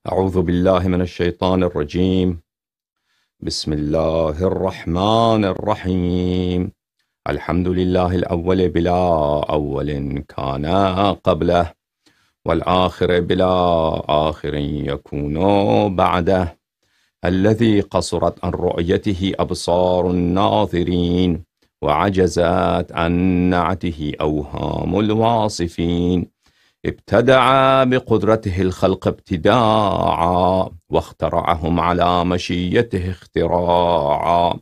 أعوذ بالله من الشيطان الرجيم. بسم الله الرحمن الرحيم. الحمد لله الأول بلا أول كان قبله، والآخر بلا آخر يكون بعده، الذي قصرت عن رؤيته أبصار الناظرين، وعجزت عن نعته أوهام الواصفين. ابتدع بقدرته الخلق ابتداعا، واخترعهم على مشيته اختراعا،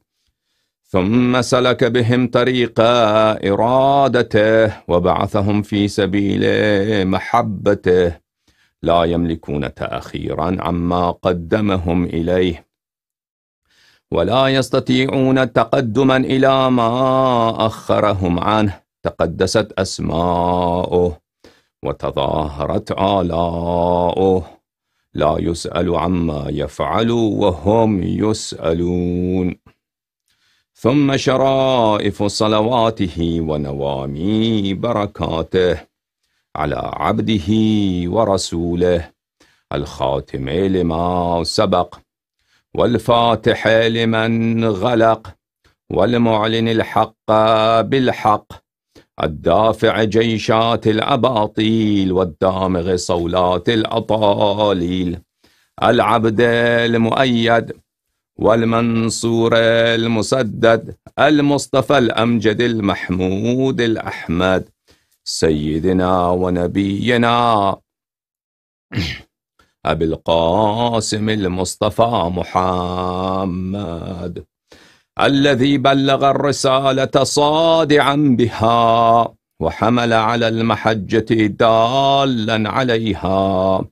ثم سلك بهم طريق إرادته، وبعثهم في سبيل محبته، لا يملكون تأخيرا عما قدمهم إليه، ولا يستطيعون تقدما إلى ما أخرهم عنه. تقدست أسماؤه وتظاهرت آلاؤه، لا يسأل عما يفعل وهم يسألون. ثم شرائف صلواته ونوامي بركاته على عبده ورسوله، الخاتم لما سبق، والفاتح لمن غلق، والمعلن الحق بالحق، الدافع جيشات الأباطيل، والدامغ صولات الأطاليل، العبد المؤيد والمنصور المسدد، المصطفى الأمجد المحمود الأحمد، سيدنا ونبينا أبي القاسم المصطفى محمد، الذي بلغ الرسالة صادعا بها، وحمل على المحجة دالا عليها،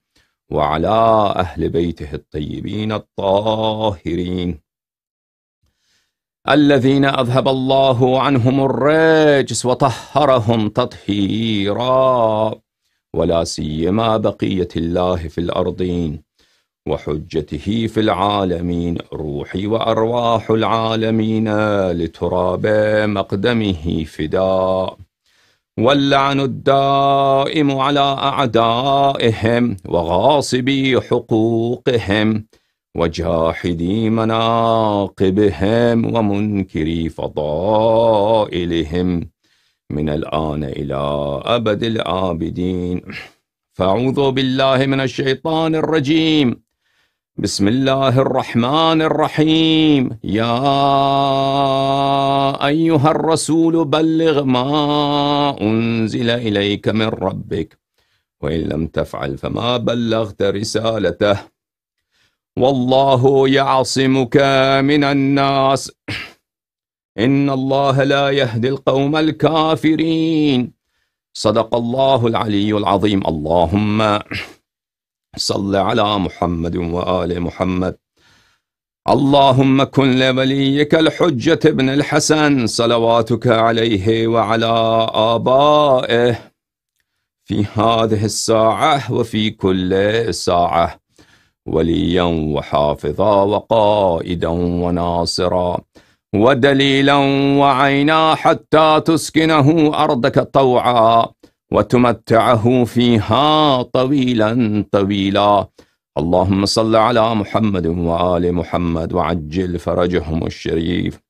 وعلى أهل بيته الطيبين الطاهرين، الذين أذهب الله عنهم الرجس وطهرهم تطهيرا، ولا سيما بقية الله في الأرضين وحجته في العالمين، روحي وأرواح العالمين لتراب مقدمه فداء، واللعن الدائم على أعدائهم وغاصبي حقوقهم وجاحدي مناقبهم ومنكري فضائلهم من الآن إلى أبد الآبدين. فأعوذ بالله من الشيطان الرجيم. بسم الله الرحمن الرحيم. يا أيها الرسول بلغ ما أنزل إليك من ربك، وإن لم تفعل فما بلغت رسالته، والله يعصمك من الناس، إن الله لا يهدي القوم الكافرين. صدق الله العلي العظيم. اللهم صل على محمد وآل محمد. اللهم كن لوليك الحجة ابن الحسن صلواتك عليه وعلى آبائه في هذه الساعة وفي كل ساعة، وليا وحافظا وقائدا وناصرا ودليلا وعينا، حتى تسكنه أرضك طوعا وتمتعه فيها طويلا طويلا. اللهم صل على محمد وآل محمد وعجل فرجهم الشريف.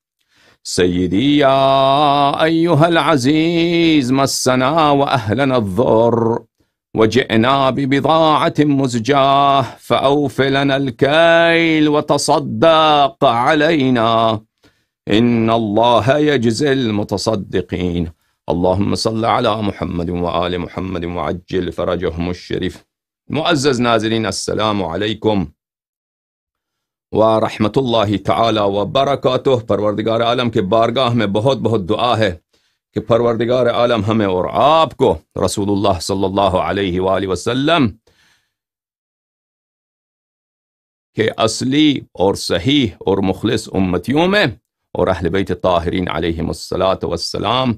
سيدي يا أيها العزيز، مسنا وأهلنا الضر، وجئنا ببضاعة مزجاة، فأوف لنا الكيل وتصدق علينا، إن الله يجزي المتصدقين. اللهم صل على محمد وآل محمد وعجل فرجهم الشريف. معزز ناظرین، السلام علیکم و رحمت اللہ تعالی و برکاتہ۔ پروردگار عالم کے بارگاہ میں بہت بہت دعا ہے کہ پروردگار عالم ہمیں اور آپ کو رسول اللہ صلی اللہ علیہ وآلہ وسلم کے اصلی اور صحیح اور مخلص امتیوں میں اور اہل بیت طاہرین علیہم السلام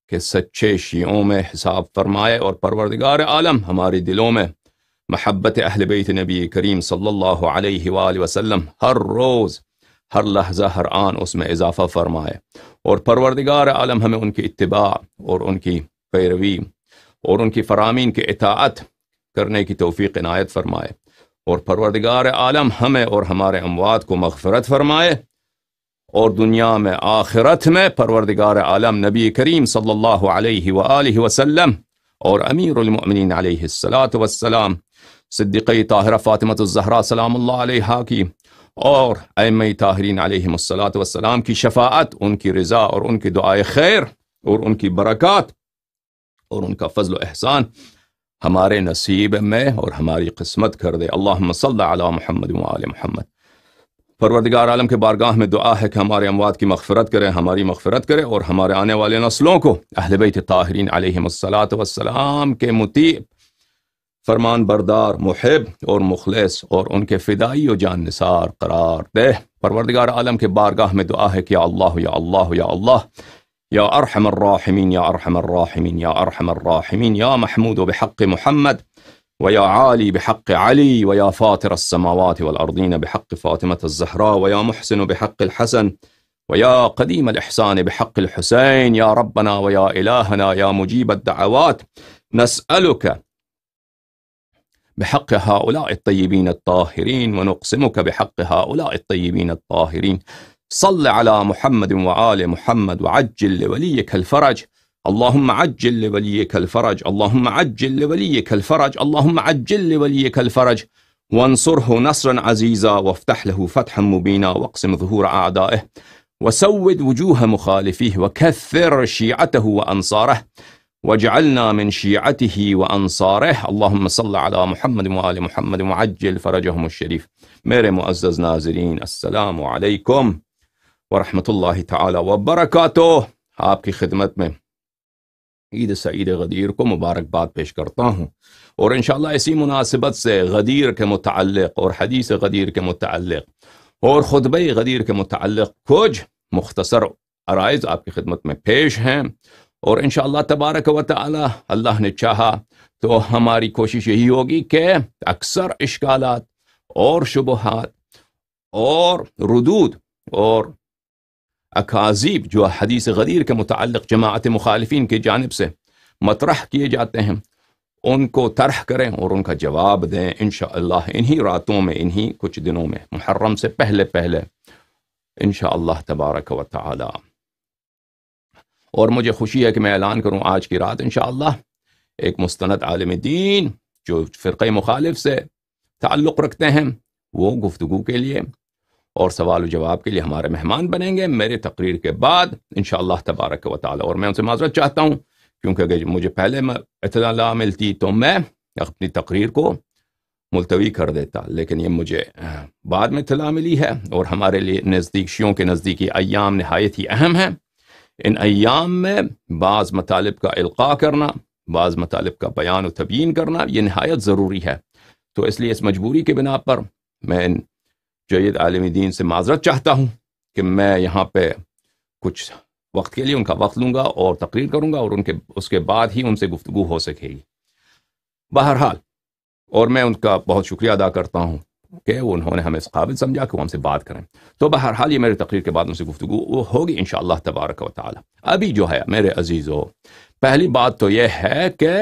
کے سچے شیعوں میں حساب فرمائے، اور پروردگار عالم ہمارے دلوں میں محبت اہل بیت نبی کریم صلی اللہ علیہ وآلہ وسلم ہر روز ہر لحظہ ہر آن اس میں اضافہ فرمائے، اور پروردگار عالم ہمیں ان کی اتباع اور ان کی پیروی اور ان کی فرامین کی اطاعت کرنے کی توفیق عنایت فرمائے، اور پروردگار عالم ہمیں اور ہمارے اموات کو مغفرت فرمائے، اور دنیا میں آخرت میں پروردگار عالم نبی کریم صلی اللہ علیہ وآلہ وسلم اور امیر المؤمنین علیہ الصلاۃ والسلام صدیقہ طاہرہ فاطمۃ الزہرا سلام اللہ علیہا کی اور ائمہ طاہرین علیہم الصلاۃ والسلام کی شفاعت، ان کی رضا اور ان کی دعائے خیر اور ان کی برکات اور ان کا فضل و احسان ہمارے نصیب میں اور ہماری قسمت کر دے۔ اللہم صلی علی محمد وآل محمد۔ پروردگار عالم کے بارگاہ میں دعا ہے کہ ہمارے اموات کی مغفرت کرے، ہماری مغفرت کرے، اور ہمارے آنے والے نسلوں کو اہل بیت طاہرین علیہم الصلاۃ والسلام کے مطیع، فرمان بردار، محب اور مخلص اور ان کے فدائی و جان نثار قرار دے۔ پروردگار عالم کے بارگاہ میں دعا ہے کہ یا اللہ یا اللہ یا اللہ یا ارحم الراحمین یا ارحم الراحمین یا ارحم الراحمین یا محمود بحق محمد ويا عالي بحق علي ويا فاطر السماوات والأرضين بحق فاطمة الزهراء ويا محسن بحق الحسن ويا قديم الإحسان بحق الحسين يا ربنا ويا إلهنا يا مجيب الدعوات نسألك بحق هؤلاء الطيبين الطاهرين ونقسمك بحق هؤلاء الطيبين الطاهرين صل على محمد وآل محمد وعجل لوليك الفرج اللهم عجل لوليك الفرج اللهم عجل لوليك الفرج اللهم عجل لوليك الفرج وانصره نصرا عزيزا وافتح له فتحا مبينا واقسم ظهور أعدائه وسود وجوه مخالفيه وكثر شيعته وأنصاره واجعلنا من شيعته وأنصاره اللهم صل على محمد وآل محمد وعجل فرجهم الشريف۔ میرے معزز ناظرین، السلام علیکم ورحمۃ اللہ تعالی وبرکاتہ۔ آپ کی خدمت میں عید سعید غدیر کو مبارکباد پیش کرتا ہوں، اور انشاءاللہ اسی مناسبت سے غدیر کے متعلق اور حدیث غدیر کے متعلق اور خطبہ غدیر کے متعلق کچھ مختصر عرائض آپ کی خدمت میں پیش ہیں، اور انشاءاللہ تبارک و تعالی اللہ نے چاہا تو ہماری کوشش یہی ہوگی کہ اکثر اشکالات اور شبہات اور ردود اور اکاذیب جو حدیث غدیر کے متعلق جماعت مخالفین کی جانب سے مطرح کیے جاتے ہیں ان کو طرح کریں اور ان کا جواب دیں انشاءاللہ انہی راتوں میں، انہی کچھ دنوں میں، محرم سے پہلے پہلے انشاءاللہ تبارک و تعالی۔ اور مجھے خوشی ہے کہ میں اعلان کروں آج کی رات انشاءاللہ ایک مستند عالم دین جو فرقہ مخالف سے تعلق رکھتے ہیں وہ گفتگو کے لیے اور سوال و جواب کے لیے ہمارے مہمان بنیں گے میرے تقریر کے بعد انشاءاللہ تبارک و تعالی۔ اور میں ان سے معذرت چاہتا ہوں کیونکہ اگر مجھے پہلے اطلاع ملتی تو میں اپنی تقریر کو ملتوی کر دیتا، لیکن یہ مجھے بعد میں اطلاع ملی ہے، اور ہمارے لیے نزدیک شیعوں کے نزدیک یہ ایام نہایت ہی اہم ہیں۔ ان ایام میں بعض مطالب کا القاء کرنا، بعض مطالب کا بیان و تبیین کرنا یہ نہایت ضروری ہے، تو اس لیے اس مجبوری کے بنا پر میں ان جید عالم دین سے معذرت چاہتا ہوں کہ میں یہاں پہ کچھ وقت کے لیے ان کا وقت لوں گا اور تقریر کروں گا، اور اس کے بعد ہی ان سے گفتگو ہو سکے گی۔ بہرحال، اور میں ان کا بہت شکریہ ادا کرتا ہوں کہ انہوں نے ہمیں اس قابل سمجھا کہ وہ ہم سے بات کریں۔ تو بہرحال یہ میرے تقریر کے بعد ان سے گفتگو ہوگی انشاءاللہ تبارک و تعالی۔ ابھی جو ہے میرے عزیزو، پہلی بات تو یہ ہے کہ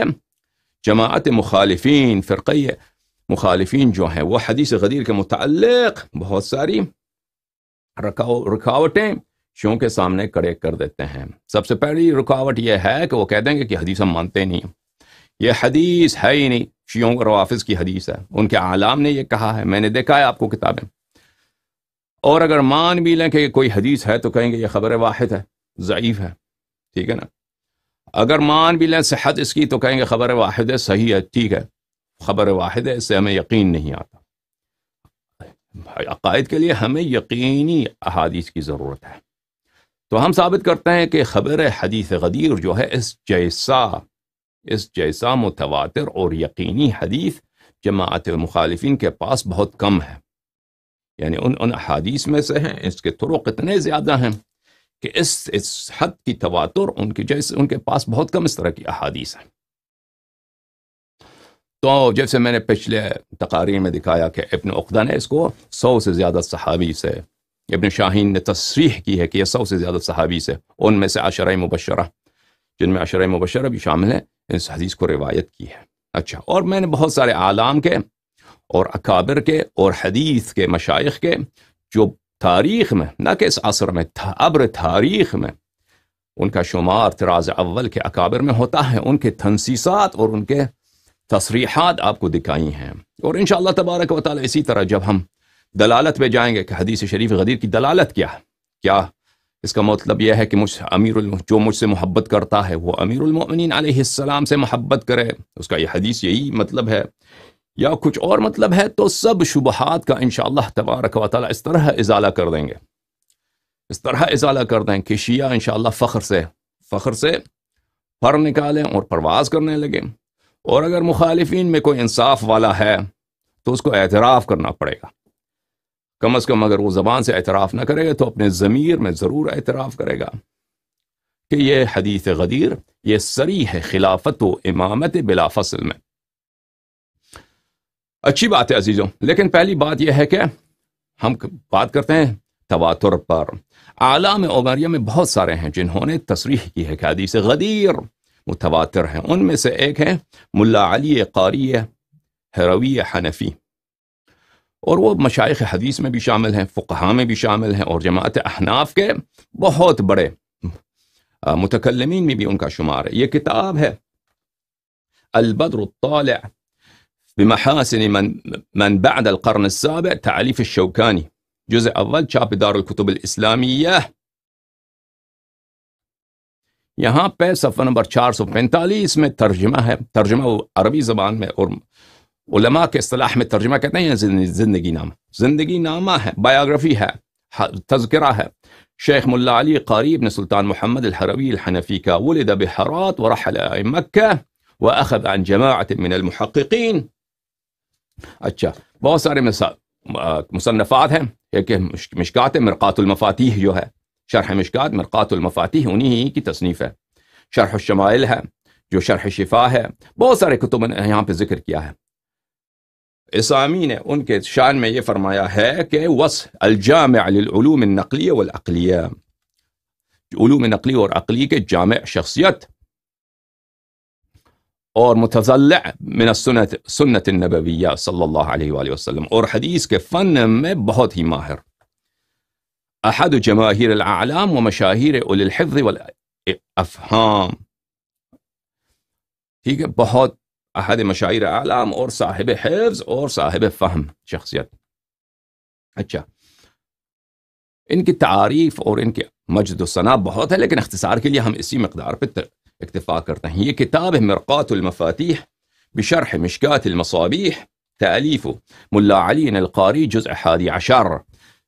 جماعت مخالفین، فرقہ مخالفین جو ہیں وہ حدیث غدیر کے متعلق بہت ساری رکاوٹیں شیعوں کے سامنے کھڑے کر دیتے ہیں۔ سب سے پہلی رکاوٹ یہ ہے کہ وہ کہہ دیں گے کہ حدیث ہم مانتے نہیں، یہ حدیث ہے ہی نہیں، شیعوں اور روافض کی حدیث ہے، ان کے اعلام نے یہ کہا ہے، میں نے دیکھا ہے آپ کو کتابیں۔ اور اگر مان بھی لیں کہ کوئی حدیث ہے تو کہیں گے یہ خبر واحد ہے، ضعیف ہے، ٹھیک ہے نا۔ اگر مان بھی لیں صحت اس کی تو کہیں گے خبر واحد ہے، صحیح ہے، ٹھیک ہے، خبر واحد ہے، اس سے ہمیں یقین نہیں آتا۔ عقائد کے لیے ہمیں یقینی احادیث کی ضرورت ہے، تو ہم ثابت کرتے ہیں کہ خبر حدیث غدیر جو ہے اس جیسا متواتر اور یقینی حدیث جماعت مخالفین کے پاس بہت کم ہے، یعنی ان احادیث میں سے ہیں، اس کے طرق اتنے زیادہ ہیں کہ اس حد کی تواتر ان کے پاس بہت کم اس طرح کی احادیث ہیں۔ تو جیسے میں نے پچھلے تقاریر میں دکھایا کہ ابن عقدہ نے اس کو 100 سے زیادہ صحابی سے، ابن شاہین نے تصریح کی ہے کہ یہ 100 سے زیادہ صحابی سے، ان میں سے عشرہ مبشرہ، جن میں عشرہ مبشرہ بھی شامل ہیں، اس حدیث کو روایت کی ہے۔ اچھا، اور میں نے بہت سارے اعلام کے اور اکابر کے اور حدیث کے مشائخ کے جو تاریخ میں، نہ کہ اس عصر میں، عبر تاریخ میں ان کا شمار طراز اول کے اکابر میں ہوتا ہے، ان کے تنصیصات اور ان کے تصریحات آپ کو دکھائی ہیں. اور انشاءاللہ تبارک و تعالی اسی طرح جب ہم دلالت پہ جائیں گے کہ حدیث شریف غدیر کی دلالت کیا اس کا مطلب یہ ہے کہ جو مجھ سے محبت کرتا ہے وہ امیر المؤمنین علیہ السلام سے محبت کرے، اس کا یہ حدیث یہی مطلب ہے یا کچھ اور مطلب ہے، تو سب شبہات کا انشاءاللہ تبارک و تعالی اس طرح ازالہ کر دیں گے، اس طرح ازالہ کر دیں کہ شیعہ انشاءاللہ فخر سے پر نکالیں اور پرواز کرنے لگیں. اور اگر مخالفین میں کوئی انصاف والا ہے تو اس کو اعتراف کرنا پڑے گا، کم از کم اگر وہ زبان سے اعتراف نہ کرے گا تو اپنے ضمیر میں ضرور اعتراف کرے گا کہ یہ حدیث غدیر یہ صریح خلافت و امامت بلا فصل میں. اچھی بات ہے عزیزوں، لیکن پہلی بات یہ ہے کہ ہم بات کرتے ہیں تواتر پر. اعلام عمریہ میں بہت سارے ہیں جنہوں نے تصریح کی ہے کہ حدیث غدیر متواتر ہیں. ان میں سے ایک ہے ملا علی قاری ہروی حنفی، اور وہ مشائخ حدیث میں بھی شامل ہیں، فقہاء میں بھی شامل ہیں، اور جماعت احناف کے بہت بڑے متکلمین میں بھی ان کا شمار ہے. یہ کتاب ہے البدر الطالع بمحاسن من بعد القرن السابع تعلیف الشوکانی، جزء اول، چھاپ دار الکتب الاسلامیہ. یہاں پہ صفحہ نمبر 445 میں ترجمہ ہے، ترجمہ عربی زبان میں، اور علماء کے اصطلاح میں ترجمہ کہتے ہیں زندگی نامہ ہے، بایوگرافی ہے، تذکرہ ہے شیخ ملا علی قاری بن سلطان محمد الحروی الحنفی کا. ولد بحرات ورحل مکہ واخذ عن جماعت من المحققین. اچھا، بہت سارے مصنفات ہیں. ایک مشکات مرقات المفاتیح جو ہے، شرح مشکات مرقات المفاتیح انہی کی تصنیف ہے. شرح الشمائل ہے جو شرح شفا ہے. بہت سارے کتب نے یہاں پہ ذکر کیا ہے. اسامی نے ان کے شان میں یہ فرمایا ہے کہ وصف الجامع للعلوم النقلیہ والعقلیہ، علوم نقلی اور عقلی کے جامع شخصیت اور متضلع من سنت النبویہ صلی اللہ علیہ وآلہ وسلم، اور حدیث کے فن میں بہت ہی ماہر. احد جماہیر الاعلام و مشاہیر اولی الحفظ والافہام. ٹھیک ہے، بہت احد مشاہیر اعلام اور صاحب حفظ اور صاحب فہم شخصیت. اچھا، ان کی تعریف اور ان کے مجد و ثنا بہت ہے، لیکن اختصار کے لیے ہم اسی مقدار پہ اکتفا کرتے ہیں. یہ کتاب ہے مرقات المفاتیح بشرح مشکات المصابیح، تالیف ملا علی القاری، جزء 11.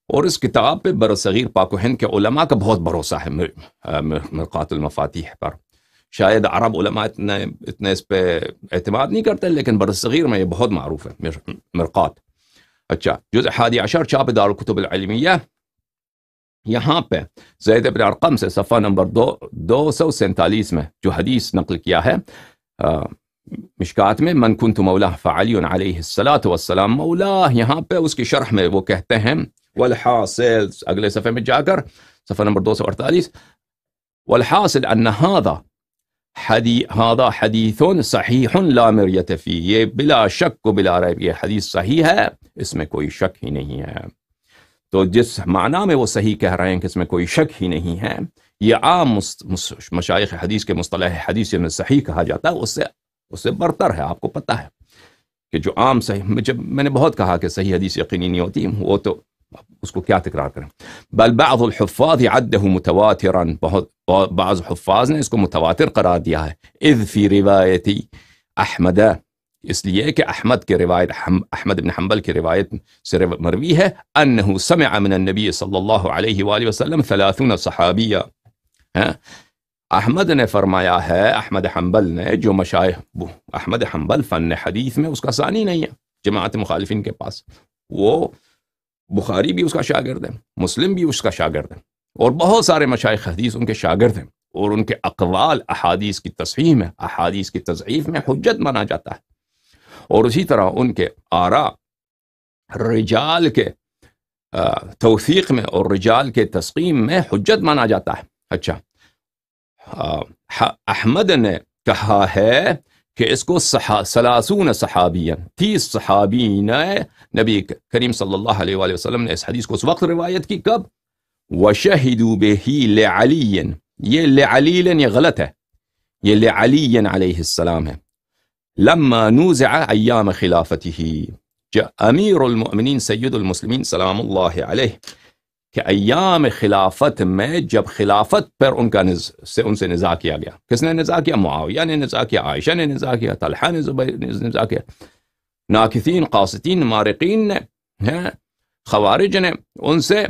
اور اس کتاب پہ برصغیر پاک و ہند کے علماء کا بہت بھروسہ ہے مرقات المفاتیح پر. شاید عرب علماء اتنے اس پہ اعتماد نہیں کرتے، لیکن برصغیر میں یہ بہت معروف ہے مرقات. اچھا، جزء 11، چھاپ دار الکتب العلمیہ. یہاں پہ زید بن ارقم سے صفحہ نمبر 247 میں جو حدیث نقل کیا ہے مشکات میں، من کنت مولا فعلی علیہ الصلاۃ والسلام مولا. یہاں پہ اس کی شرح میں وہ کہتے ہیں والحاصل، اگلے صفحے میں جا کر صفحہ نمبر 248، والحاصل ان هذا حدیث صحیح لا مریت فی، یہ بلا شک و بلا ریب یہ حدیث صحیح ہے، اس میں کوئی شک ہی نہیں ہے. تو جس معنی میں وہ صحیح کہہ رہے ہیں کہ اس میں کوئی شک ہی نہیں ہے، یہ عام مشائخ حدیث کے مصطلح حدیث میں صحیح کہا جاتا ہے، اس سے برتر ہے. آپ کو پتہ ہے کہ جو عام صحیح، جب میں نے بہت کہا کہ صحیح حدیث یقینی نہیں ہوتی، وہ تو اس کو کیا تکرار کریں. بل بعض الحفاظ عده متواترا، بعض حفاظ نے اس کو متواتر قرار دیا ہے. اذ فی روایتی احمد، اس لیے کہ احمد کے روایت، احمد بن حنبل کی روایت سے مروی ہے، انہ سمع من النبی صلی اللہ علیہ وآلہ وسلم 30 صحابیہ. احمد نے فرمایا ہے، احمد حنبل نے، جو مشائخ احمد حنبل فن حدیث میں اس کا ثانی نہیں ہے جماعت مخالفین کے پاس. وہ بخاری بھی اس کا شاگرد ہے، مسلم بھی اس کا شاگرد ہے، اور بہت سارے مشائخ حدیث ان کے شاگرد ہیں، اور ان کے اقوال احادیث کی تصحیح میں، احادیث کی تضعیف میں حجت مانا جاتا ہے. اور اسی طرح ان کے آراء رجال کے توثیق میں اور رجال کے تسقیم میں حجت مانا جاتا ہے. اچھا، احمد نے کہا ہے کہ اس کو 30 صحابین 30 صحابین نبی کریم صلی اللہ علیہ وآلہ وسلم نے اس حدیث کو اس وقت روایت کی کب وَشَهِدُوا بِهِ لِعَلِيٍّ یہ لعلی یہ غلط ہے یہ لعلی علیہ السلام ہے لما نوزع ایام خلافتہ امیر المؤمنین سید المسلمین سلام اللہ علیہ کہ ایام خلافت میں جب خلافت پر ان سے نزاع کیا گیا. کس نے نزاع کیا؟ معاویہ نے نزاع کیا، عائشہ نے نزاع کیا، طلحہ نے نزاع کیا، ناکثین قاسطین مارقین نے خوارج نے ان سے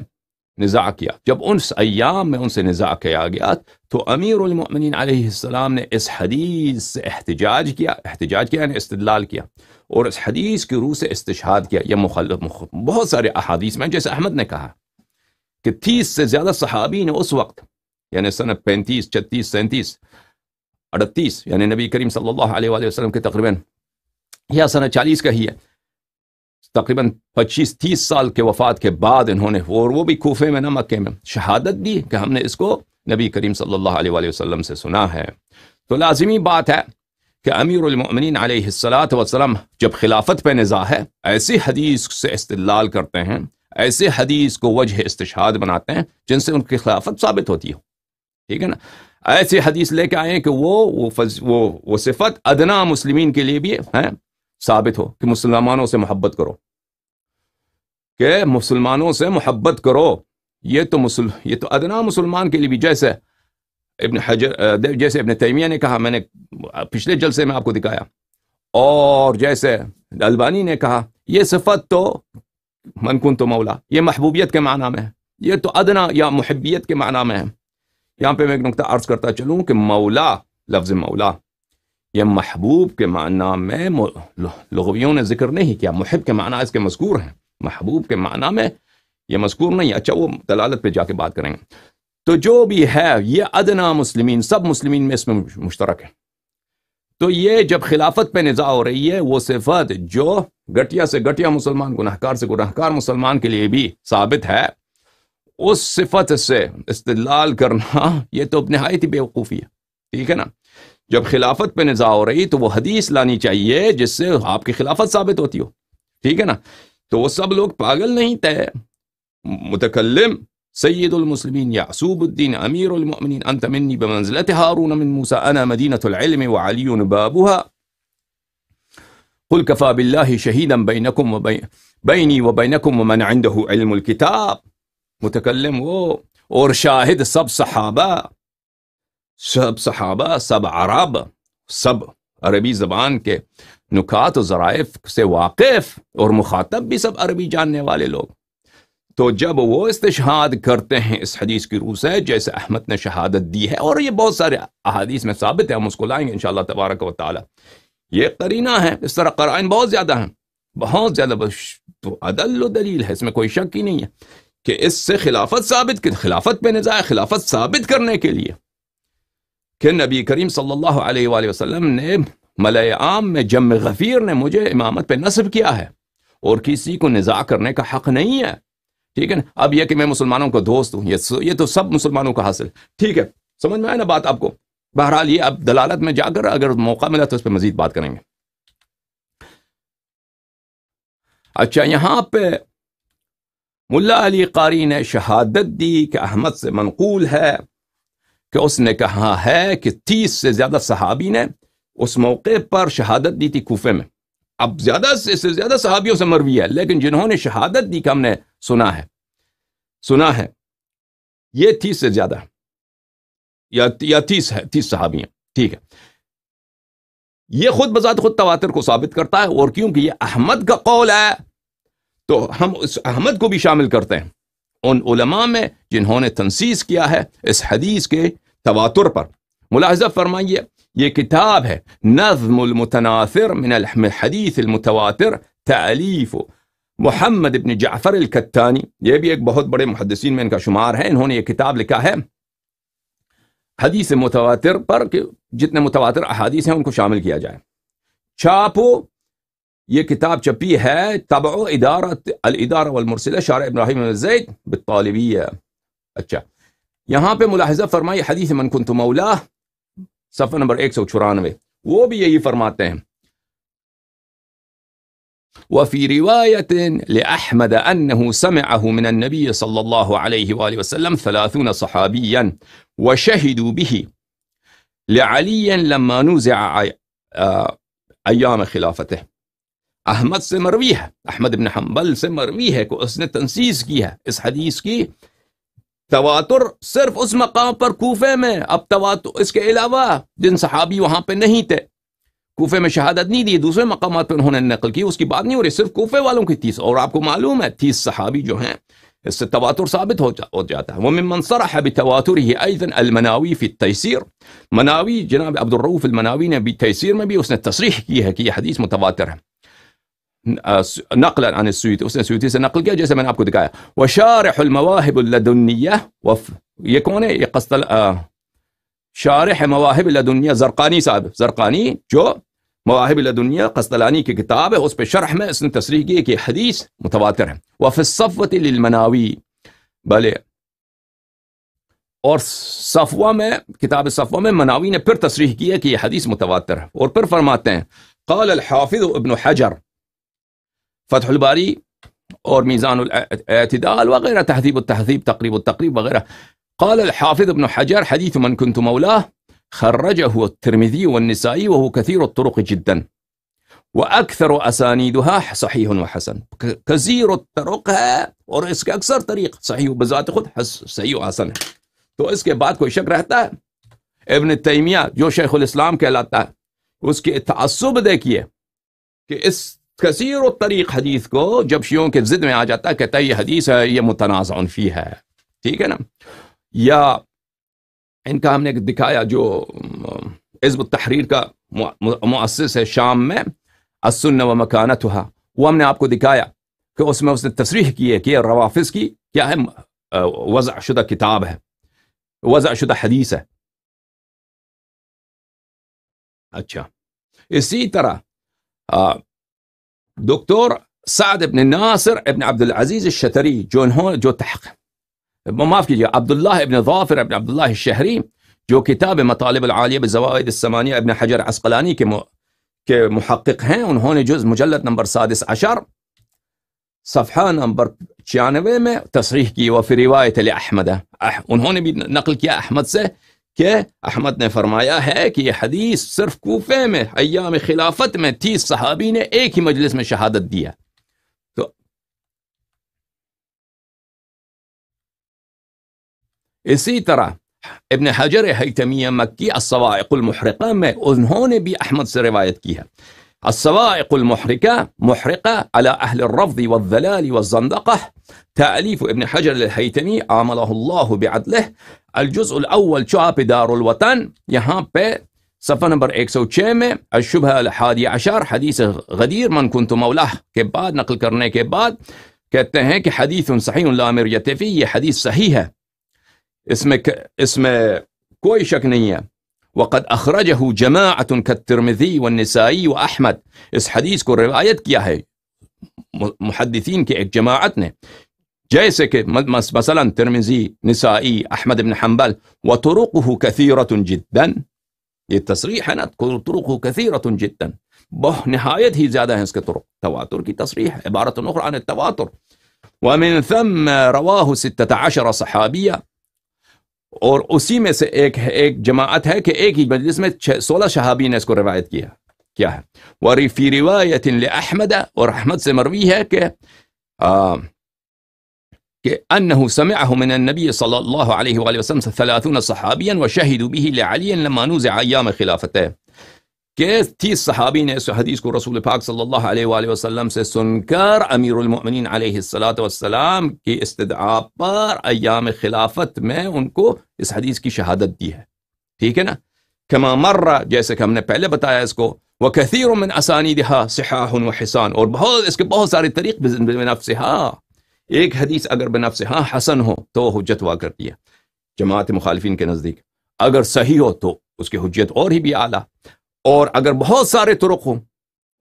نزاع کیا. جب ان ایام میں ان سے نزاع کیا گیا تو امیر المؤمنین علیہ السلام نے اس حدیث سے احتجاج کیا یعنی استدلال کیا اور اس حدیث کی روح سے استشہاد کیا. یہ بہت سارے احادیث میں جیسے احمد نے کہا کہ 30 سے زیادہ صحابی نے اس وقت یعنی سنہ 35 36 37 38 یعنی نبی کریم صلی اللہ علیہ وآلہ وسلم کے تقریباً یا سنہ 40 کا ہی ہے تقریباً 25-30 سال کے وفات کے بعد انہوں نے اور وہ بھی کوفے میں نہ مکے میں شہادت دی کہ ہم نے اس کو نبی کریم صلی اللہ علیہ وآلہ وسلم سے سنا ہے. تو لازمی بات ہے کہ امیر المؤمنین علیہ السلام جب خلافت پہ نزاع ہے ایسی حدیث سے استدلال کرتے ہیں ایسے حدیث کو وجہ استشہاد بناتے ہیں جن سے ان کی خلافت ثابت ہوتی ہو. ٹھیک ہے نا. ایسی حدیث لے کے آئیں کہ وہ صفت ادنا مسلمین کے لیے بھی ہے ثابت ہو کہ مسلمانوں سے محبت کرو یہ تو ادنا مسلمان کے لیے بھی جیسے ابن تیمیہ نے کہا میں نے پچھلے جلسے میں آپ کو دکھایا اور جیسے البانی نے کہا یہ صفت تو من کنت مولا یہ محبوبیت کے معنی میں ہے یہ تو ادنا یا محبیت کے معنی میں ہے. یہاں پہ میں ایک نقطہ عرض کرتا چلوں کہ مولا لفظ مولا یہ محبوب کے معنی میں لغویوں نے ذکر نہیں کیا. محب کے معنی اس کے مذکور ہیں محبوب کے معنی میں یہ مذکور نہیں. اچھا وہ دلالت پہ جا کے بات کریں گے. تو جو بھی ہے یہ ادنا مسلمین سب مسلمین میں اس میں مشترک ہے. تو یہ جب خلافت پہ نزاع ہو رہی ہے وہ صفت جو گٹیا سے گٹیا مسلمان گناہگار سے گناہگار مسلمان کے لیے بھی ثابت ہے اس صفت سے استدلال کرنا یہ تو نہایت ہی بیوقوفی ہے. ٹھیک ہے نا. جب خلافت پہ نزاع ہو رہی تو وہ حدیث لانی چاہیے جس سے آپ کی خلافت ثابت ہوتی ہو. ٹھیک ہے نا. تو وہ سب لوگ پاگل نہیں تھے. متکلم سید المسلمین یعصوب الدین امیر المؤمنین انت منی بمنزلت ہارون من موسیٰ انا مدینۃ العلم وعلی بابها قل کفا باللہ شہیدا بینی وبینکم ومن عنده علم الکتاب. متکلم وہ اور شاہد سب صحابہ سب عرب سب عربی زبان کے نکات و ظرائف سے واقف اور مخاطب بھی سب عربی جاننے والے لوگ. تو جب وہ استشہاد کرتے ہیں اس حدیث کی روح سے جیسے احمد نے شہادت دی ہے اور یہ بہت سارے احادیث میں ثابت ہے ہم اس کو لائیں گے انشاءاللہ تبارک و تعالی. یہ قرینہ ہے اس طرح قرائن بہت زیادہ ہیں بہت زیادہ تو عدل و دلیل ہے اس میں کوئی شک ہی نہیں ہے کہ اس سے خلافت پہ نزاع خلافت ثابت کرنے کے لیے کہ نبی کریم صلی اللہ علیہ وآلہ وسلم نے ملائے عام میں جم غفیر نے مجھے امامت پہ نصب کیا ہے اور کسی کو نزاع کرنے کا حق نہیں ہے. ٹھیک ہے نا. اب یہ کہ میں مسلمانوں کا دوست ہوں یہ تو سب مسلمانوں کا حاصل. ٹھیک ہے سمجھ میں آئے نا بات آپ کو. بہرحال یہ اب دلالت میں جا کر اگر موقع ملا تو اس پہ مزید بات کریں گے. اچھا یہاں پہ ملا علی قاری نے شہادت دی کہ احمد سے منقول ہے کہ اس نے کہا ہے کہ 30 سے زیادہ صحابی نے اس موقع پر شہادت دی تھی کوفے میں. اب زیادہ سے زیادہ صحابیوں سے مروی ہے لیکن جنہوں نے شہادت دی کہ ہم نے سنا ہے یہ 30 سے زیادہ یا 30 ہے 30 صحابی ہیں. ٹھیک ہے. یہ خود بذات خود تواتر کو ثابت کرتا ہے اور کیونکہ یہ احمد کا قول ہے تو ہم اس احمد کو بھی شامل کرتے ہیں ان علماء میں جنہوں نے تنصیص کیا ہے اس حدیث کے تواتر پر. ملاحظہ فرمائیے یہ کتاب ہے نظم المتناثر من الحدیث المتواتر تالیف محمد بن جعفر الکتانی. یہ بھی ایک بہت بڑے محدثین میں ان کا شمار ہے. انہوں نے یہ کتاب لکھا ہے حدیث متواتر پر کہ جتنے متواتر احادیث ہیں ان کو شامل کیا جائے. چھاپو یہ کتاب چپی ہے طبع الادارہ والمرسلہ شارع ابراہیم بن زید بالطالبیہ. اچھا یہاں پہ ملاحظہ فرمائی حدیث من کنت مولا صفحہ نمبر 194 وہ بھی یہی فرماتے ہیں. وفي رواية لأحمد أنه سمعه من النبي صلى الله عليه وآله وسلم 30 صحابيا وشهدوا به لعلي لما نوزع أيام خلافته. احمد سے مروی ہے، احمد بن حنبل سے مروی ہے کہ اس نے تنسیص کی ہے اس حدیث کی. تواتر صرف اس مقام پر کوفے میں، اب تواتر اس کے علاوہ جن صحابی وہاں پہ نہیں تھے، کوفے میں شہادت نہیں دی، دوسرے مقامات پہ انہوں نے نقل کی، اس کی بات نہیں ہو رہی، صرف کوفے والوں کی 30. اور آپ کو معلوم ہے 30 صحابی جو ہیں اس سے تواتر ثابت ہو جاتا ہے. وممن صرح بتواتره ايضا المناوی فی التیسیر. مناوی جناب عبد الرؤوف المناوی نے بھی تیسیر میں بھی اس نے تصریح کی ہے کہ یہ حدیث متواتر ہے، نقلا عن السیوطی، اس نے سیوطی سے نقل کیا جیسے میں نے آپ کو دکھایا. وشارح المواہب اللدنیہ، یہ کون ہے؟ یہ شارح مواہب لدنیہ زرقانی صاحب، زرقانی جو مواہب لدنیہ قسطلانی کی کتاب ہے، اس پہ شرح میں اس نے تصریح کی کہ حدیث متواتر ہے. وفی الصفوۃ للمناوی، بلے اور صفوہ میں، کتاب صفوہ میں مناوی نے پھر تصریح کی ہے کہ یہ حدیث متواتر ہے. اور پھر فرماتے ہیں قال الحافظ ابن حجر، فتح الباری اور میزان الاعتدال وغیرہ، تہذیب التہذیب، تقریب التقریب وغیرہ، قال الحافظ ابن حجر حديث من كنت مولاه خرجه الترمذي والنسائي وهو كثير الطرق جدا وأكثر أسانيدها صحيح وحسن. كثير الطرق ہے اور اس کے اکثر طریق صحیح بذات خود صحیح و حسن ہے. تو اس کے بعد کوئی شک رہتا ہے؟ ابن تیمیہ جو شیخ الاسلام کہلاتا ہے، اس کے تعصب دیکھیے کہ اس کثیر الطریق حدیث کو جب شیعوں کے ضد میں آ جاتا ہے، کہتا ہے یہ حدیث ہے، یہ متنازع فی ہے. ٹھیک ہے نا؟ یا ان کا ہم نے دکھایا جو حزب التحریر کا مؤسس ہے شام میں، السنہ و مکانتها، وہ ہم نے آپ کو دکھایا کہ اس میں اس نے تصریح کی ہے کہ روافض کی کیا ہے، وضع شدہ کتاب ہے، وضع شدہ حدیث ہے. اچھا، اسی طرح دکتور سعد ابن ناصر ابن عبد العزیز الشتری جو معاف کیجیے، عبداللہ ابن ظافر ابن عبداللہ الشہری جو کتاب مطالب العالیہ بزوائد الثمانیہ ابن حجر عسقلانی کے محقق ہیں، انہوں نے جز مجلد نمبر 16 صفحہ نمبر 96 میں تصریح کی. وفی روایت لأحمد، انہوں نے بھی نقل کیا احمد سے کہ احمد نے فرمایا ہے کہ یہ حدیث صرف کوفے میں ایام خلافت میں 30 صحابی نے ایک ہی مجلس میں شہادت دیا. تو اسی طرح ابن حجر حیتمی مکی الصواعق المحرقہ میں انہوں نے بھی احمد سے روایت کی ہے. الصواعق المحرقہ، محرقہ على اہل الرفض والضلال والزندقہ، تألیف ابن حجر الحیتمی عاملہ اللہ بعدلہ، الجزء الاول چاپ دار الوطن، یہاں پہ صفحہ نمبر 106 میں الشبہ الحادی عشر، حدیث غدیر من کنت مولاه کے بعد نقل کرنے کے بعد کہتے ہیں کہ حدیث صحیح لا مریۃ فیہ، یہ حدیث صحیح ہے، اس میں کوئی شک نہیں ہے. وقد اخرجہ جماعت کالترمذی والنسائی واحمد، اس حدیث کو روایت کیا ہے محدثین کے ایک جماعت نے، جیسے کہ مثلا ترمذی، نسائی، احمد بن حنبل. وطرقہ کثیرۃ جدا، یہ تصریح ہے نا، طرقہ کثیرۃ جدا، نہایت ہی زیادہ ہیں اس کے طرق. تواتر کی تصریح ہے، عبارت اخرى عن التواتر. ومن ثم رواہ 16 صحابیہ، اور اسی میں سے ایک جماعت ہے کہ ایک ہی مجلس میں 16 صحابی نے اس کو روایت کیا ہے. وفی روایت لأحمد، اور احمد سے مروی ہے کہ انه سمعه من النبي صلی اللہ علیہ وآلہ وسلم 30 صحابیا وشهدوا به لعلی لما نوزع ایام خلافته، کہ 30 صحابی نے اس حدیث کو رسول پاک صلی اللہ علیہ وآلہ وسلم سے سن کر امیر المؤمنین علیہ الصلاۃ والسلام کی استدعاء پر ایام خلافت میں ان کو اس حدیث کی شہادت دی ہے. ٹھیک ہے نا؟ کما مر، جیسے کہ ہم نے پہلے بتایا اس کو. وکثیر من اسانیدها صحاح وحسان، اور اس کے بہت سارے طریق بنفسها، ایک حدیث اگر بنفسها حسن ہو تو حجت ہوا کرتی ہے جماعت مخالفین کے نزدیک، اگر صحیح ہو تو اس کی حجت اور ہی بھی اعلیٰ، اور اگر بہت سارے طرق ہوں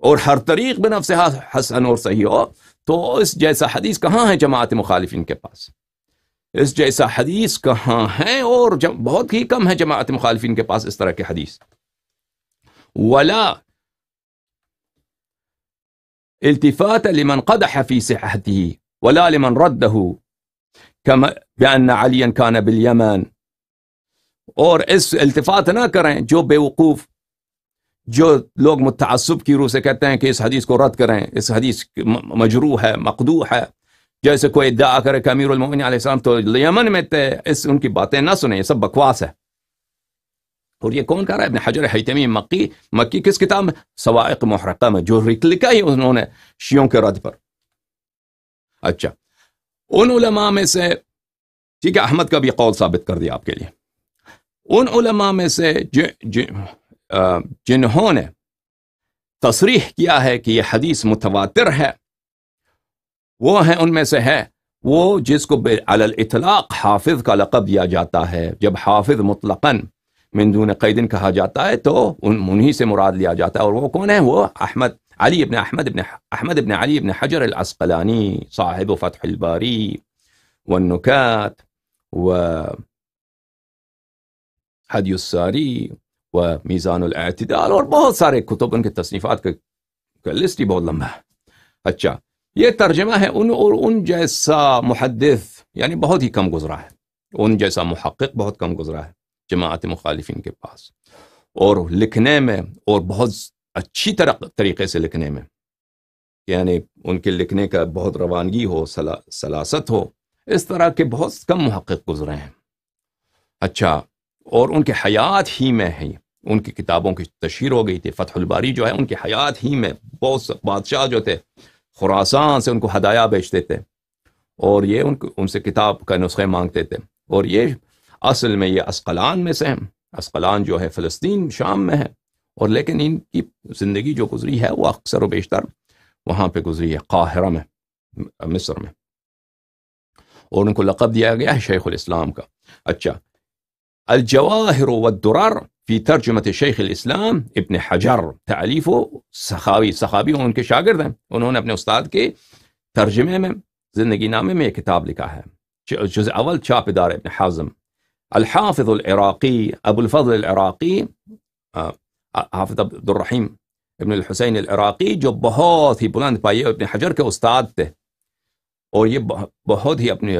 اور ہر طریق بنفسها حسن اور صحیح ہو تو اس جیسا حدیث کہاں ہے جماعت مخالفین کے پاس؟ اس جیسا حدیث کہاں ہے؟ اور بہت ہی کم ہے جماعت مخالفین کے پاس اس طرح کے حدیث. ولا التفات لمن قدح في صحته ولا لمن رده كما بأن عليا كان باليمن. اور اس التفات نہ کریں جو بیوقوف، جو لوگ متعصب کی روح سے کہتے ہیں کہ اس حدیث کو رد کریں، اس حدیث مجروح ہے، مقدوح ہے، جیسے کوئی ادعا کرے کہ امیر المومنین علیہ السلام تو یمن میں تھے، ان کی باتیں نہ سنیں، یہ سب بکواس ہے۔ اور یہ کون کہہ رہا ہے؟ ابن حجر حیتمی مکی کس کتاب میں؟ صواعق محرقہ میں، جو لکھا ہی انہوں نے شیعوں کے رد پر۔ اچھا، ان علماء میں سے، ٹھیک ہے، احمد کا بھی قول ثابت کر دیا آپ کے لیے، ان علماء میں سے جنہوں نے تصریح کیا ہے کہ یہ حدیث متواتر ہے، وہ ہیں، ان میں سے ہے وہ جس کو علی الاطلاق حافظ کا لقب دیا جاتا ہے۔ جب حافظ مطلقاً من دون قید کہا جاتا ہے تو انہی سے مراد لیا جاتا ہے، اور وہ کون ہے؟ وہ احمد ابن علی ابن حجر العسقلانی، صاحب فتح الباری والنکات و حدی الساری و میزان الاعتدال، اور بہت سارے کتب، ان کے تصنیفات کا لسٹ ہی بہت لمبا ہے۔ اچھا، یہ ترجمہ ہے ان جیسا محدث یعنی بہت ہی کم گزرا ہے، ان جیسا محقق بہت کم گزرا ہے جماعت مخالفین کے پاس، اور لکھنے میں، اور بہت اچھی طریقے سے لکھنے میں، یعنی ان کے لکھنے کا بہت روانگی ہو، سلاست ہو، اس طرح کے بہت کم محقق گزرے ہیں۔ اچھا، اور ان کے حیات ہی میں ہے، ان کی کتابوں کی تشہیر ہو گئی تھی۔ فتح الباری جو ہے ان کی حیات ہی میں بہت بادشاہ جو تھے خراسان سے ان کو ہدایہ بیچتے تھے، اور یہ ان سے کتاب کا نسخے مانگتے تھے، اور یہ اصل میں یہ اسقلان میں سے ہیں۔ اسقلان جو ہے فلسطین شام میں ہے، اور لیکن ان کی زندگی جو گزری ہے وہ اکثر و بیشتر وہاں پہ گزری ہے، قاہرہ میں، مصر میں، اور ان کو لقب دیا گیا ہے شیخ الاسلام کا۔ اچھا، الجواہر والدرر فی ترجمت شیخ الاسلام ابن حجر، تعلیف سخاوی ان کے شاگرد ہیں، انہوں نے اپنے استاد کے ترجمے میں، زندگی نامے میں یہ کتاب لکھا ہے۔ جزء اول چھاپ دار ابن حازم۔ الحافظ العراقی ابو الفضل العراقی، حافظ عبد الرحیم ابن الحسین العراقی، جو بہت ہی بلند پائے ابن حجر کے استاد تھے، اور یہ بہت ہی اپنے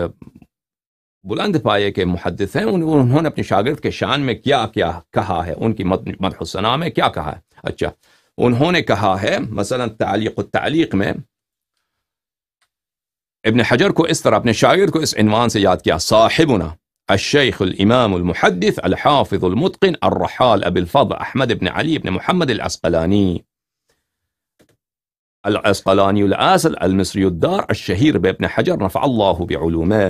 بلند پائے کے محدث ہیں۔ انہوں نے اپنے شاگرد کے شان میں کیا کیا کہا ہے، ان کی مدح و ثنا میں کیا کہا ہے۔ اچھا، انہوں نے کہا ہے مثلا تعلیق التعلیق میں، ابن حجر کو اس طرح اپنے شاگرد کو اس عنوان سے یاد کیا: صاحبنا الشیخ الامام المحدث الحافظ المتقن الرحال ابی الفضل احمد ابن علی ابن محمد العسقلانی الاصل المصری الدار الشہیر بابن حجر نفع اللہ بعلومہ۔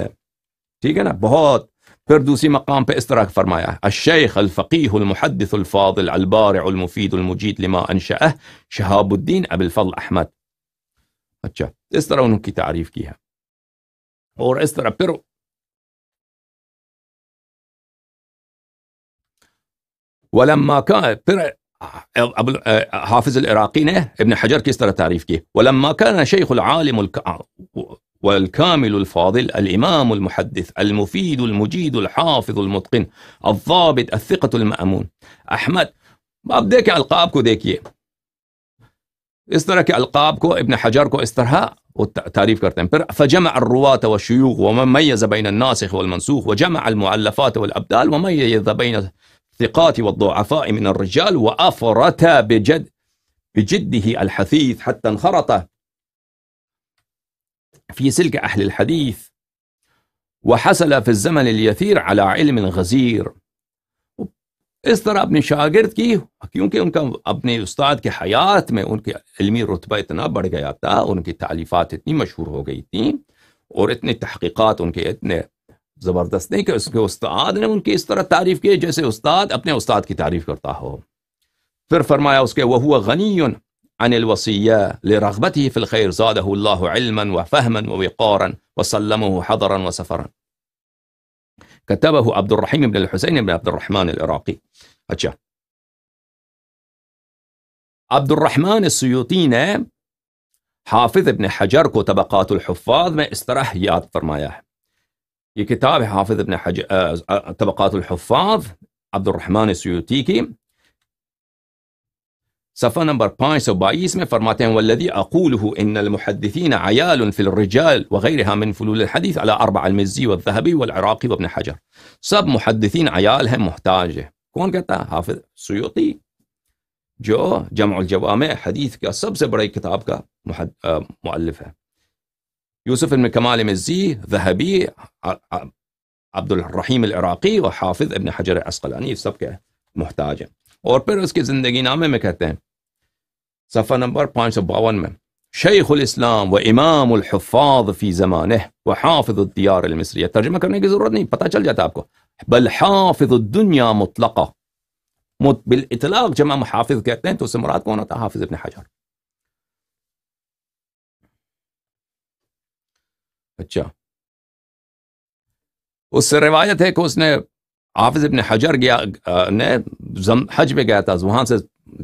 ٹھیک ہے نا؟ بہت۔ پھر دوسری مقام پہ اس طرح فرمایا: الشیخ الفقیہ المحدث الفاضل البارع المفید المجید لما انشأہ شہاب الدین ابی الفضل احمد۔ اچھا، اس طرح انہوں کی تعریف کی ہے، اور اس طرح پھر ولما كان، پھر حافظ العراقی نے ابن حجر کی اس طرح تعریف کی: ولما كان شيخ العالم والكامل الفاضل الامام المحدث المفيد المجيد الحافظ المتقن الضابط الثقة المأمون احمد۔ اب دیکھیں القاب کو، دیکھیے اس طرح کے القاب کو ابن حجر کو اس طرح وہ تعریف کرتے ہیں۔ پھر فجمع الرواة والشيوخ ومن ميز بين الناسخ والمنسوخ وجمع المؤلفات والابدال وميز بين الثقات والضعفاء من الرجال وافرت بجده الحثيث حتى انخرط في سلك اهل الحديث وحصل في الزمن اليثير على علم غزير۔ اس طرح اپنے شاگرد کی، کیونکہ ان کا اپنے استاد کے حیات میں ان کے علمی رتبہ اتنا بڑھ گیا تھا، ان کی تعلیفات اتنی مشہور ہو گئی تھیں، اور اتنے تحقیقات ان کے اتنے زبردست نہیں کہ اس کے استاد نے ان کی اس طرح تعریف کی جیسے استاد اپنے استاد کی تعریف کرتا ہو۔ پھر فرمایا اس کے: وَهُوَ غَنِيٌّ عَنِ الْوَصِيَّةِ لِرَغْبَتِهِ فِي الْخَيْرِ زَادَهُ اللَّهُ عِلْمًا وَفَهْمًا وَوِقَارًا وَسَلَّمَهُ حَضَرًا وَسَفَرًا۔ كتبه عبد الرحيم بن الحسين بن عبد الرحمن العراقي۔ اچھا، عبد الرحمن السیوطی نے حافظ ابن حجر کو طبقات الحفاظ میں اس طرح یاد فرمایا ہے۔ یہ کتاب ہے حافظ ابن حجر طبقات الحفاظ عبد الرحمن السیوطی کی، صفحہ نمبر 522 میں فرماتے ہیں والذی اقوله ان المحدثین عیال فی الرجال وغیرها من فلول الحدیث على اربع المزی والذهبی والعراقی وابن حجر. سب محدثین عیال ہیں، محتاج ہے. کون کہتا ہے؟ حافظ سیوطی، جو جمع الجوامع حدیث کا سب سے بڑی کتاب کا مؤلف ہے. یوسف بن کمال مزی، ذہبی، عبد الرحیم العراقی اور حافظ ابن حجر عسقلانی سب کے محتاج ہیں. اور پھر اس کے زندگی نامے میں کہتے ہیں صفحہ نمبر 552 میں شیخ الاسلام و امام الحفاظ فی زمانہ و حافظ الدیار المصریہ. ترجمہ کرنے کی ضرورت نہیں، پتہ چل جاتا آپ کو. بل حافظ الدنیا مطلقہ، بالاطلاق جب ہم حافظ کہتے ہیں تو اس سے مراد کون ہوتا ہے؟ حافظ ابن حجر. اچھا، اس سے روایت ہے کہ اس نے حافظ ابن حجر گیا نے حج پہ گیا تھا، وہاں سے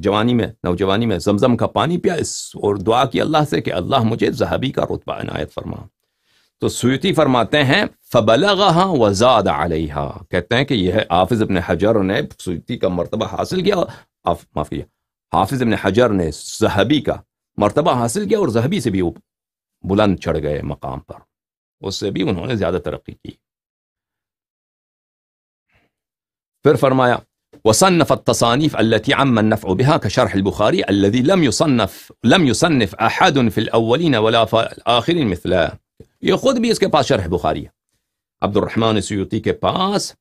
جوانی میں نوجوانی میں زمزم کا پانی پیا اور دعا کی اللہ سے کہ اللہ مجھے ذہبی کا رتبہ عنایت فرما. تو سیوطی فرماتے ہیں فبلغها وزاد علیہا، کہتے ہیں کہ یہ حافظ ابن حجر نے سیوطی کا مرتبہ حاصل کیا، معاف کیجیے، حافظ ابن حجر نے ذہبی کا مرتبہ حاصل کیا اور ذہبی سے بھی بلند چڑھ گئے مقام پر، اس سے بھی انہوں نے زیادہ ترقی کی. پھر فرمایا وصنف التصانيف التي عم النفع بها كشرح البخاري الذي لم يصنف احد في الاولين ولا في الاخرين مثله. یہ خود بھی اس کے پاس شرح بخاری ہے. عبد الرحمن سیوطی کے پاس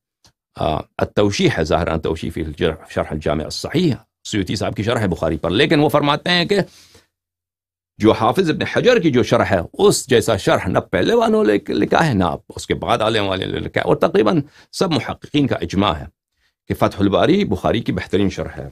التوشیح ہے، ظاہر توشیح فی شرح الجامع الصحیح، سیوطی صاحب کی شرح بخاری پر. لیکن وہ فرماتے ہیں کہ جو حافظ ابن حجر کی جو شرح ہے اس جیسا شرح نہ پہلے والوں نے لکھا ہے نہ اس کے بعد آنے والے نے لکھا ہے. اور تقریباً سب محققین کا اجماع ہے کہ فتح الباری بخاری کی بہترین شرح ہے.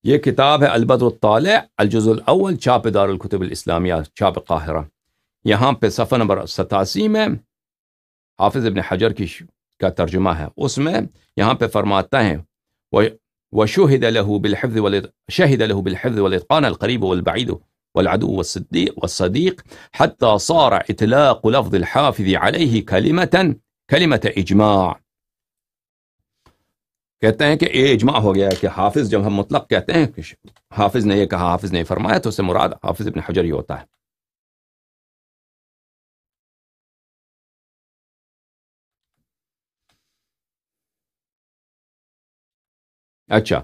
یہ کتاب ہے البدر الطالع الجزء الاول، چاپ دار الکتب الاسلامیہ، چاپ قاہرہ. یہاں پہ صفحہ نمبر 87 میں حافظ ابن حجر کا ترجمہ ہے. اس میں یہاں پہ فرماتا ہے وشهد له بالحفظ والاتقان القريب والبعيد والعدو والصديق حتى صار اطلاق لفظ الحافظ عليه كلمة اجماع. کہتے ہیں کہ یہ اجماع ہو گیا ہے کہ حافظ، جب ہم مطلق کہتے ہیں کہ حافظ نے یہ کہا، حافظ نے فرمایا، تو اس سے مراد حافظ ابن حجر ہی ہوتا ہے. اچھا،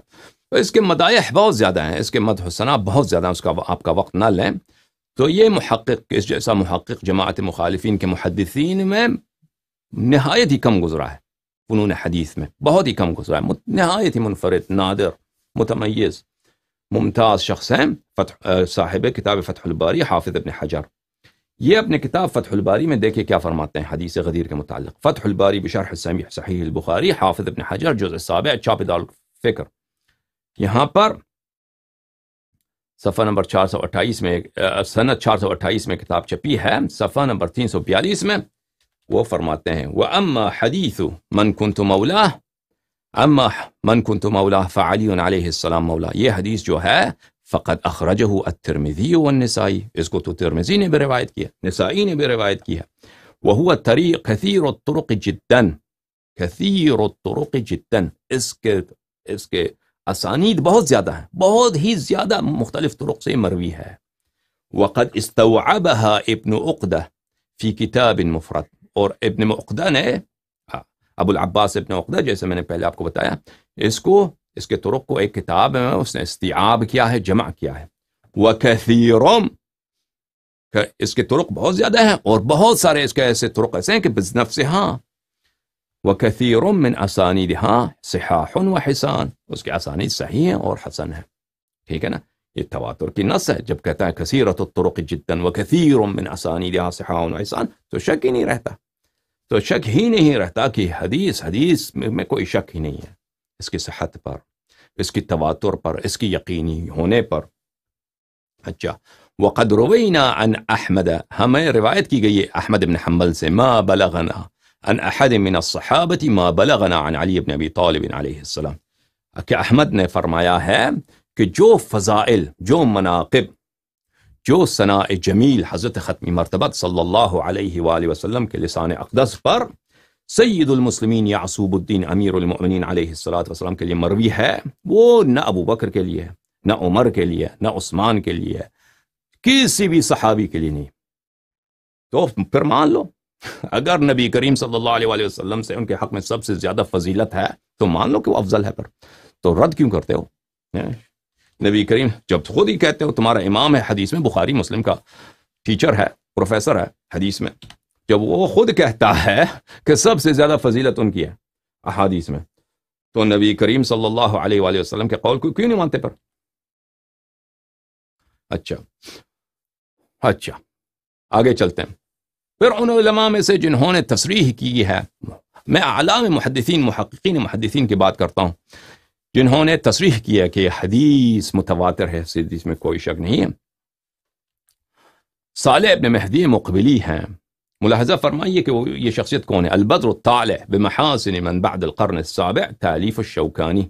تو اس کے مدائح بہت زیادہ ہیں، اس کے مدح و ثنا بہت زیادہ ہیں، اس کا آپ کا وقت نہ لیں. تو یہ محقق، اس جیسا محقق جماعت مخالفین کے محدثین میں نہایت ہی کم گزرا ہے، فنون حدیث میں بہت ہی کم گزرا ہے. نہایت ہی منفرد، نادر، متمیز، ممتاز شخص ہیں صاحب کتاب فتح الباری حافظ ابن حجر. یہ اپنے کتاب فتح الباری میں دیکھیں کیا فرماتے ہیں حدیث غدیر کے متعلق. فتح الباری بشرح صحیح البخاری حافظ ابن حجر جزء السابع، چاپ دار الفکر. یہاں پر صفحہ نمبر 428 میں، سنت 428 میں کتاب چھپی ہے. صفحہ نمبر 342 میں وہ فرماتے ہیں وَأَمَّا حَدِيثُ مَنْ كُنْتُ مَوْلَاهُ اما من كنت مولاه فعلی علیہ السلام مولا. یہ حدیث جو ہے فقد اخرجہ الترمذی والنسائی، اس کو تو ترمذی نے بھی روایت کیا، نسائی نے بھی روایت کیا. وهو طریق کثیر الطرق جدا، کثیر الطرق جدا، اس کے اسانید بہت زیادہ ہیں، بہت ہی زیادہ مختلف طرق سے مروی ہے. وقد استوعبها ابن عقدہ فی کتاب مفرد، اور ابن عقدہ نے، ابو العباس ابن عقدہ، جیسے میں نے پہلے آپ کو بتایا، اس کے طرق کو ایک کتاب میں اس نے استیعاب کیا ہے، جمع کیا ہے. وَكَثِيرٌ، اس کے طرق بہت زیادہ ہیں اور بہت سارے اس کے ایسے طرق ایسے ہیں کہ بِنَفْسِهَا. وَكَثِيرٌ مِّنْ أَسَانِيدِهَا صِحَاحٌ وَحِسَان، اس کے اسانید صحیح ہیں اور حسن ہیں. ٹھیک ہے نا، یہ تواتر کی نص ہے. جب کہتا ہے کثیرۃ الطرق جدا وکثیر من اسانیدها صحاح وحسان، تو شک ہی نہیں رہتا، تو شک ہی نہیں رہتا کہ حدیث میں کوئی شک ہی نہیں ہے اس کی صحت پر، اس کی تواتر پر، اس کی یقینی ہونے پر. اچھا، وقد روینا عن احمد، ہمیں روایت کی گئی ہے احمد بن حنبل سے، ما بلغنا، عن احد من الصحابة ما بلغنا عن علی بن ابی طالب علیہ السلام، کہ احمد نے فرمایا ہے کہ جو فضائل، جو مناقب، جو ثناء جمیل حضرت ختمی مرتبت صلی اللہ علیہ وآلہ وسلم کے لسان اقدس پر سید المسلمین یعصوب الدین امیر المؤمنین علیہ السلام کے لیے مروی ہے، وہ نہ ابو بکر کے لیے، نہ عمر کے لیے، نہ عثمان کے لیے، کسی بھی صحابی کے لیے نہیں. تو پھر مان لو اگر نبی کریم صلی اللہ علیہ وآلہ وسلم سے ان کے حق میں سب سے زیادہ فضیلت ہے تو مان لو کہ وہ افضل ہے. پر تو رد کیوں کرتے ہو؟ نبی کریم جب خود ہی کہتے ہو، تمہارا امام ہے حدیث میں، بخاری مسلم کا ٹیچر ہے، پروفیسر ہے حدیث میں، جب وہ خود کہتا ہے کہ سب سے زیادہ فضیلت ان کی ہے احادیث میں، تو نبی کریم صلی اللہ علیہ وآلہ وسلم کے قول کو کیوں نہیں مانتے؟ پر اچھا آگے چلتے ہیں. پھر ان علماء میں سے جنہوں نے تصریح کی ہے، میں اعلام محدثین، محققین محدثین کی بات کرتا ہوں، جنہوں نے تصریح کیا کہ حدیث متواتر ہے، اس میں کوئی شک نہیں ہے. صالح ابن مہدی مقبلی ہیں. ملاحظہ فرمائیے کہ یہ شخصیت کون ہے؟ البدر الطالع بمحاسن من بعد القرن السابع، تالیف الشوکانی،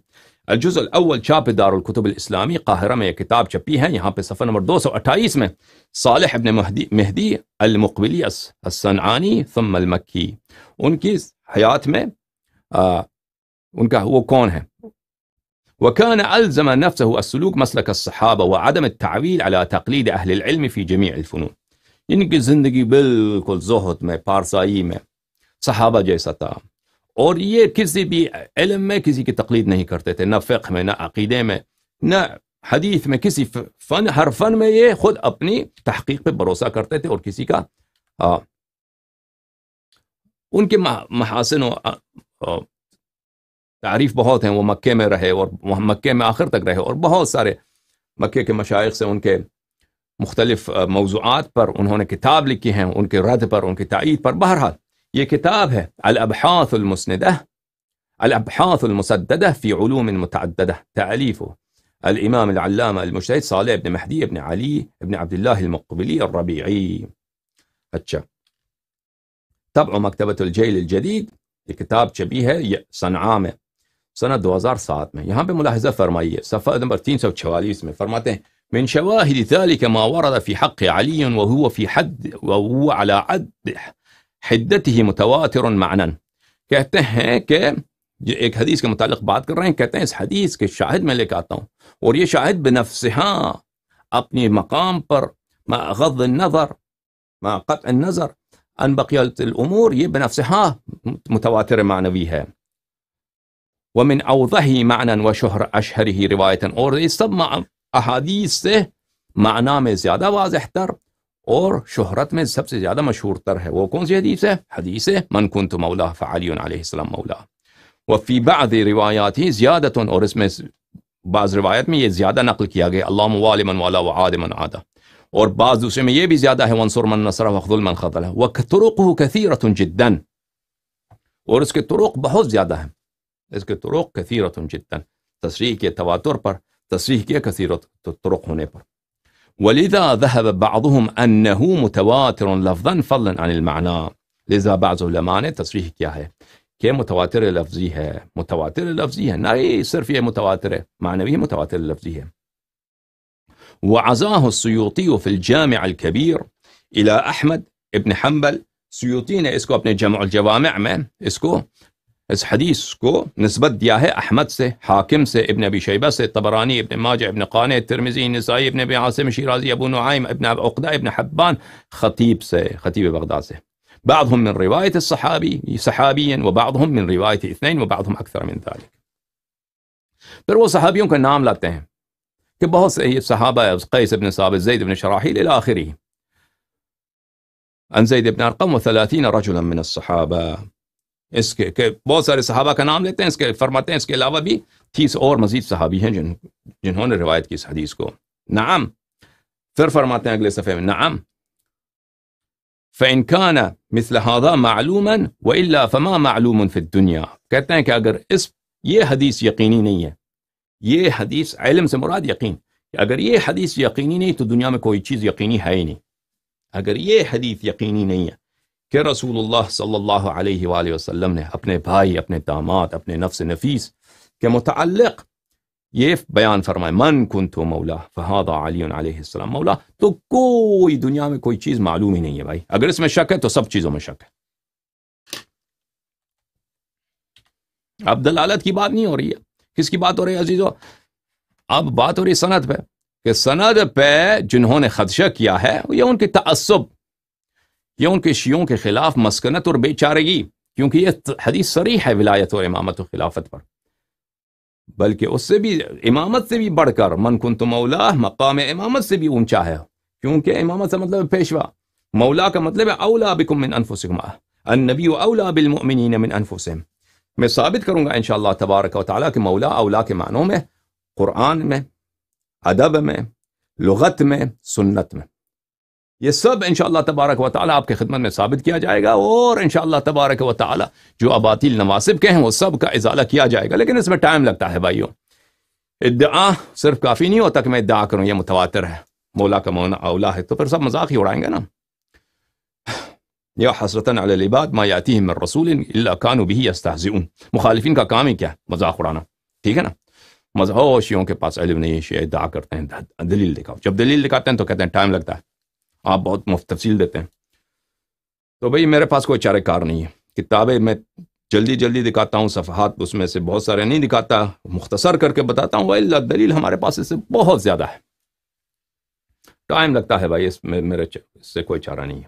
الجزء الاول، چھاپ دار الکتب الاسلامی قاہرہ میں یہ کتاب چھپی ہے. یہاں پہ صفحہ نمبر 228 میں صالح ابن مہدی المقبلی الصنعانی ثم المکی، ان کی حیات میں ان کا وہ کون ہے؟ وكان ألزم نفسه السلوك مسلك الصحابة وعدم التعويل على تقليد أهل العلم في جميع الفنون. ان کی زندگی بالکل زہد میں، پارسائی میں صحابہ جیسا تھا، اور یہ کسی بھی علم میں کسی کی تقلید نہیں کرتے تھے، نہ فقہ میں، نہ عقیدے میں، نہ حدیث میں، کسی فن، ہر فن میں یہ خود اپنی تحقیق پہ بھروسہ کرتے تھے، اور کسی کا ان کے محاسن و تعریف بہت ہیں. وہ مکے میں رہے اور مکے میں آخر تک رہے، اور بہت سارے مکے کے مشائخ سے ان کے مختلف موضوعات پر انہوں نے کتاب لکھی ہیں، ان کے رد پر، ان کی تائید پر. بہرحال یہ کتاب ہے الابحاث المسندہ، الابحاث المسددہ فی علوم متعددہ، تألیف الامام العلامہ المجتہد صالح ابن مہدی ابن علی ابن عبداللہ المقبلی الربیعی. اچھا، طبع مکتبۃ الجیل الجدید، یہ کتاب چھپی ہے صنعاء میں سنہ 2007 میں. یہاں پہ ملاحظہ فرمائیے، صفحہ نمبر 344 میں فرماتے ہیں من شواہد ذلك ما ورد في حق علي وهو على عد حدته متواتر معنا. کہتے ہیں کہ ایک حدیث کے متعلق بات کر رہے ہیں، کہتے ہیں اس حدیث کے شاہد میں لے کے آتا ہوں، اور یہ شاہد بنفسها اپنی مقام پر، ما غض النظر، ما قطع النظر عن بقیت الامور، یہ بنفسها متواتر معنوی ہے. ومن اوضح معنى واشهره روایتا، اور یہ سب احادیث سے معنی میں زیادہ واضح تر اور شہرت میں سب سے زیادہ مشہور تر ہے. وہ کون سی حدیث ہے؟ حدیث من کنت مولا فعلی علیہ السلام مولا. وفی بعض روایات زیادت، اور اس میں بعض روایت میں یہ زیادہ نقل کیا گیا اللہم والی من والا وعاد من عادا، اور بعض دوسرے میں یہ بھی زیادہ ہے وانصر من نصر وخذل من خذلہ. وطرقه کثیرۃ جدا، اور اس کے طرق بہت زیادہ ہیں، اس کے طرق کثیرۃ جدا، تصریح کے تواتر پر، تصریح کے کثیرت طرق ہونے پر. ولذا ذهب بعضهم انه متواتر لفظا فضلا عن المعنى، لذا بعض علماء نے تصریح کیا ہے کہ متواتر لفظی ہے، متواتر لفظی ہے، نہ صرف یہ متواتر ہے معنوی، متواتر لفظی ہے. وعزاه السيوطي في الجامع الكبير الى احمد ابن حنبل، سیوطی نے اس کو اپنے جمع الجوامع میں اس حدیث کو نسبت دیا ہے احمد سے، حاکم سے، ابن ابی شیبہ سے، طبرانی، ابن ماجہ، ابن قانع، ترمذی، نسائی، ابن ابی عاصم شیرازی، ابو نعیم، ابن عقدہ، ابن حبان، خطیب سے، خطیب بغداد سے. بعضهم من روایت الصحابی صحابیا وبعضهم من روایت اثنین وبعضهم اکثر من ذلك. پھر وہ صحابیوں کا نام لاتے ہیں کہ بہت سے یہ صحابہ، قیس ابن ثابت، زید ابن شراحیل الى آخری، عن زید ابن ارقم و30 رجلا من الصحابہ. اس کے بہت سارے صحابہ کا نام لیتے ہیں. اس کے فرماتے ہیں اس کے علاوہ بھی 30 اور مزید صحابی ہیں جنہوں نے روایت کی اس حدیث کو. نعم، پھر فرماتے ہیں اگلے صفحے میں، نعم فإن كان مثل هذا معلوما وإلا فما معلوم في الدنيا. کہتے ہیں کہ اگر یہ حدیث یقینی نہیں ہے، یہ حدیث، علم سے مراد یقین، اگر یہ حدیث یقینی نہیں تو دنیا میں کوئی چیز یقینی ہے ہی نہیں. اگر یہ حدیث یقینی نہیں ہے کہ رسول اللہ صلی اللہ علیہ وآلہ وسلم نے اپنے بھائی، اپنے داماد، اپنے نفس نفیس کے متعلق یہ بیان فرمائے، من کنت مولا فہذا علی علیہ السلام مولا. تو کوئی دنیا میں کوئی چیز معلوم ہی نہیں ہے بھائی. اگر اس میں شک ہے تو سب چیزوں میں شک ہے. اب دلالت کی بات نہیں ہو رہی ہے. کس کی بات ہو رہی ہے عزیزو؟ اب بات ہو رہی ہے سند پہ، کہ سند پہ جنہوں نے خدشہ کیا ہے یہ ان کے تعصب، یہ ان کے شیعوں کے خلاف مسکنت اور بے چارگی، کیونکہ یہ حدیث صریح ہے ولایت اور امامت و خلافت پر، بلکہ اس سے بھی امامت سے بھی بڑھ کر من کنت مولا مقام امامت سے بھی اونچا ہے، کیونکہ امامت سے مطلب ہے پیشوا، مولا کا مطلب ہے اولا بکم من انفسکم، النبی اولا بالمؤمنین من انفسهم. میں ثابت کروں گا انشاءاللہ تبارک و تعالیٰ کہ مولا اولا کے معنوں میں قرآن میں، ادب میں، لغت میں، سنت میں، یہ سب انشاءاللہ تبارک و تعالیٰ آپ کے خدمت میں ثابت کیا جائے گا، اور انشاءاللہ تبارک و تعالیٰ جو اباطیل نواسب کے ہیں وہ سب کا ازالہ کیا جائے گا. لیکن اس میں ٹائم لگتا ہے بھائیوں. ادعا صرف کافی نہیں ہوتا کہ میں ادعا کروں یہ متواتر ہے، مولا کا مولا اولا ہے، تو پھر سب مذاق ہی اڑائیں گے نا. یا حسرتاً علی العباد ما یاتیہم من رسول الا کانوا بہ یستہزئون. مخالفین کا کام ہی کیا ہے؟ مذاق اڑانا. ٹھیک ہے نا. مذہب شیعوں کے پاس علم نہیں ہے، شیعہ ادعا کرتے ہیں دلیل دکھاؤ. جب دلیل دکھاتے ہیں تو کہتے ہیں ٹائم لگتا ہے، آپ بہت مفت تفصیل دیتے ہیں. تو بھئی میرے پاس کوئی چارہ کار نہیں ہے. کتابیں میں جلدی جلدی دکھاتا ہوں، صفحات اس میں سے بہت سارے نہیں دکھاتا، مختصر کر کے بتاتا ہوں. وَإِلَّا دلیل ہمارے پاس اس سے بہت زیادہ ہے. ٹائم لگتا ہے بھائی، اس میں میرے اس سے کوئی چارہ نہیں ہے.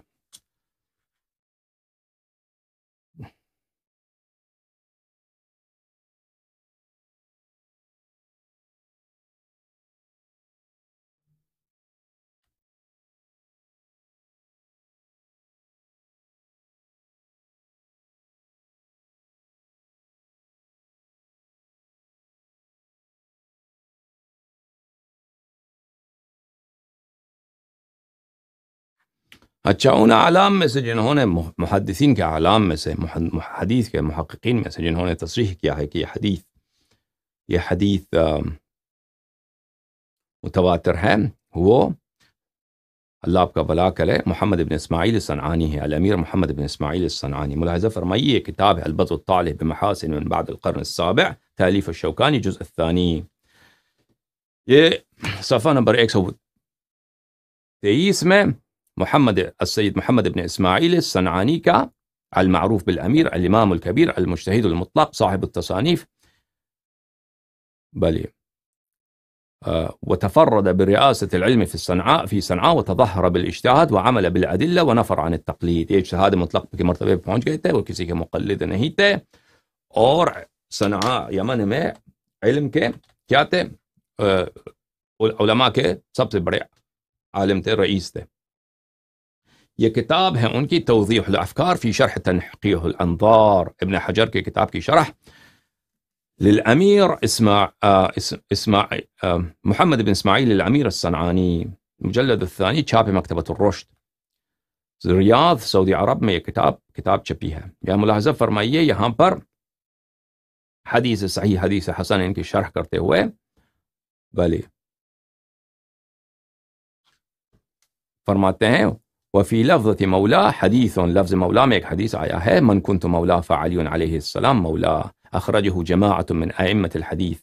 اچھا، ان اعلام میں سے جنہوں نے محدثین کے اعلام میں سے، حدیث کے محققین میں سے جنہوں نے تصریح کیا ہے کہ یہ حدیث متواتر ہے، وہ اللہ آپ کا بھلا کرے محمد ابن اسماعیل الصنعانی ہے، الامیر محمد ابن اسماعیل الصنعانی. ملاحظہ فرمائیے، کتاب ہے البدر الطالع بمحاسن من بعد القرن السابع، تالیف الشوکانی، جزء الثانی. یہ صفحہ نمبر 123 میں السید محمد ابن اسماعیل الصنعانی کا، المعروف بالامیر، الامام الکبیر، المجتہد المطلق، صاحب التصانیف، بلی وتفرد برئاسة العلم في صنعاء وتظاهر بالاجتهاد وعمل بالأدلة ونفر عن التقليد. یہ اجتہاد مطلق کے مرتبے پہ پہنچ گئے تھے، وہ کسی کے مقلد نہیں تھے، اور صنعاء یمن میں علم کے کیا تھے؟ علماء کے سب سے بڑے عالم تھے، رئیس تھے. یہ کتاب ہے ان کی توضیح الافکار فی شرح تنقیح الانظار، ابن حجر کی کتاب کی شرح للامیر محمد بن اسماعیل الامیر الصنعانی، مجلد الثانی، چھاپ مکتبۃ الرشد، ریاض، سعودی عرب میں یہ کتاب چھپی ہے. یا ملاحظہ فرمائیے یہاں پر حدیث صحیح، حدیث حسن ان کی شرح کرتے ہوئے بلی فرماتے ہیں وفی لفظ مولا حدیث، لفظ مولا میں ایک حدیث آیا ہے، من کنت مولا فعلی علیہ السلام مولا، اخرجہ جماعت من ائمۃ الحدیث.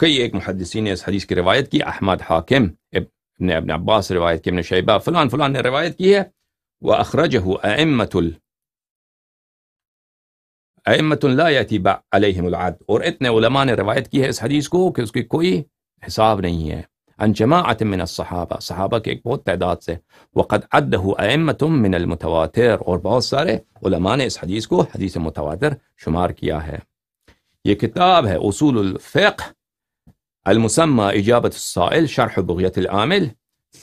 کئی ایک محدثین نے اس حدیث کی روایت کی، احمد، حاکم، ابن عباس روایت کی، ابن شیبہ، فلان فلان نے روایت کی ہے. واخرجہ ائمۃ لا یأتی علیہم العد، اور اتنے علماء نے روایت کی ہے اس حدیث کو کہ اس کی کوئی حساب نہیں ہے. عن جماعت من الصحابہ، صحابہ کے ایک بہت تعداد سے. وقد عدہ ائمۃ من المتواتر، اور بہت سارے علماء نے اس حدیث کو حدیث متواتر شمار کیا ہے. یہ کتاب ہے اصول الفقہ المسمى اجابۃ السائل، شرح بغیۃ العامل،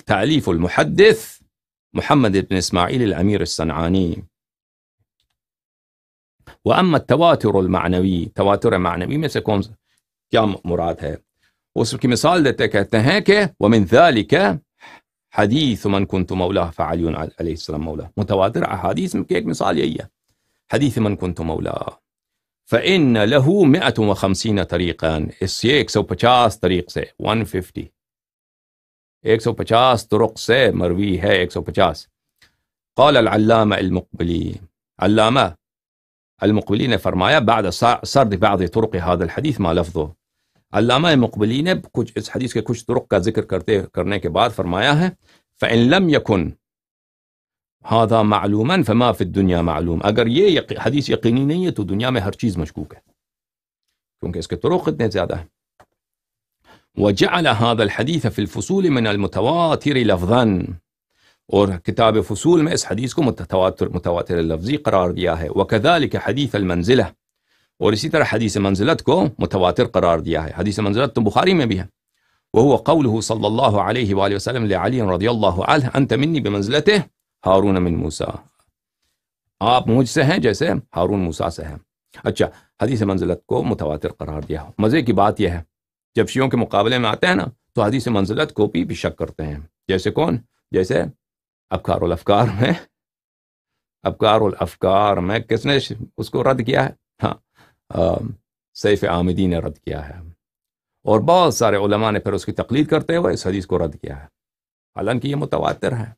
تالیف المحدث محمد بن اسماعیل الامیر الصنعانی. واما التواتر المعنوی، تواتر معنوی میں سے کیا مراد ہے؟ اس کی مثال دیتے کہتے ہیں کہ ومن ذلك حدیث من کنت مولا فعلی علیہ السلام مولا. متواتر احادیث میں ایک مثال یہی ہے، حدیث من کنت مولا. فإن له 150 طریقا، اس سے 150 طریق سے 150 طرق سے مروی ہے، 150. قال العلامة المقبلي، علامہ المقبلی نے فرمایا بعد سرد بعض طرق هذا الحديث ما لفظه، علامہ مقبلی نے کچھ اس حدیث کے کچھ طرق کا ذکر کرنے کے بعد فرمایا ہے فإن لم يكن هذا معلوما فما في الدنيا معلوم، اگر یہ حدیث یقینی نہیں ہے تو دنیا میں ہر چیز مشکوک ہے، کیونکہ اس کے طرق اتنے زیادہ ہیں۔ وجعل هذا الحديث في الفصول من المتواتر لفظا، اور کتاب فصول میں اس حدیث کو متواتر لفظی قرار دیا ہے۔ وكذلك حديث المنزلة، اور اسی طرح حدیث منزلت کو متواتر قرار دیا ہے۔ حدیث منزلت تو بخاری میں بھی ہے۔ وهو قوله صلی اللہ علیہ وآلہ وسلم لعلی رضی اللہ عنہ انت منی بمنزلته ہارون من موسیٰ، آپ مجھ سے ہیں جیسے ہارون موسیٰ سے ہیں۔ اچھا، حدیث منزلت کو متواتر قرار دیا۔ مزے کی بات یہ ہے جب شیعوں کے مقابلے میں آتے ہیں نا تو حدیث منزلت کو بھی شک کرتے ہیں، جیسے کون؟ جیسے ابکار الافکار میں کس نے اس کو رد کیا ہے؟ ہاں، سیف آمدی نے رد کیا ہے، اور بہت سارے علماء نے پھر اس کی تقلید کرتے ہوئے اس حدیث کو رد کیا ہے، حالانکہ یہ متواتر ہے،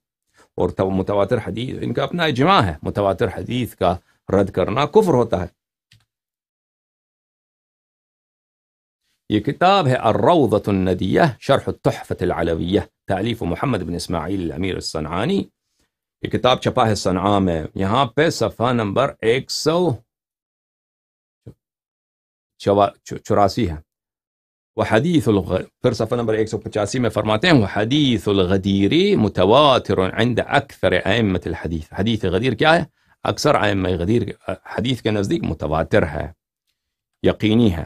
اور متواتر حدیث ان کا اپنا اجماع ہے، متواتر حدیث کا رد کرنا کفر ہوتا ہے۔ یہ کتاب ہے الروضة الندیہ شرح التحفة العلویہ، تالیف محمد بن اسماعیل الامیر الصنعانی۔ یہ کتاب چھپا ہے صنعاء میں، یہاں پہ صفحہ نمبر 184 ہے۔ پھر صفحہ نمبر 185 میں فرماتے ہیں وحدیث الغدیر متواتر عند اکثر ائمة الحدیث، حدیث غدیر کیا ہے؟ اکثر ائمہ غدیر حدیث کے نزدیک متواتر ہے، یقینی ہے۔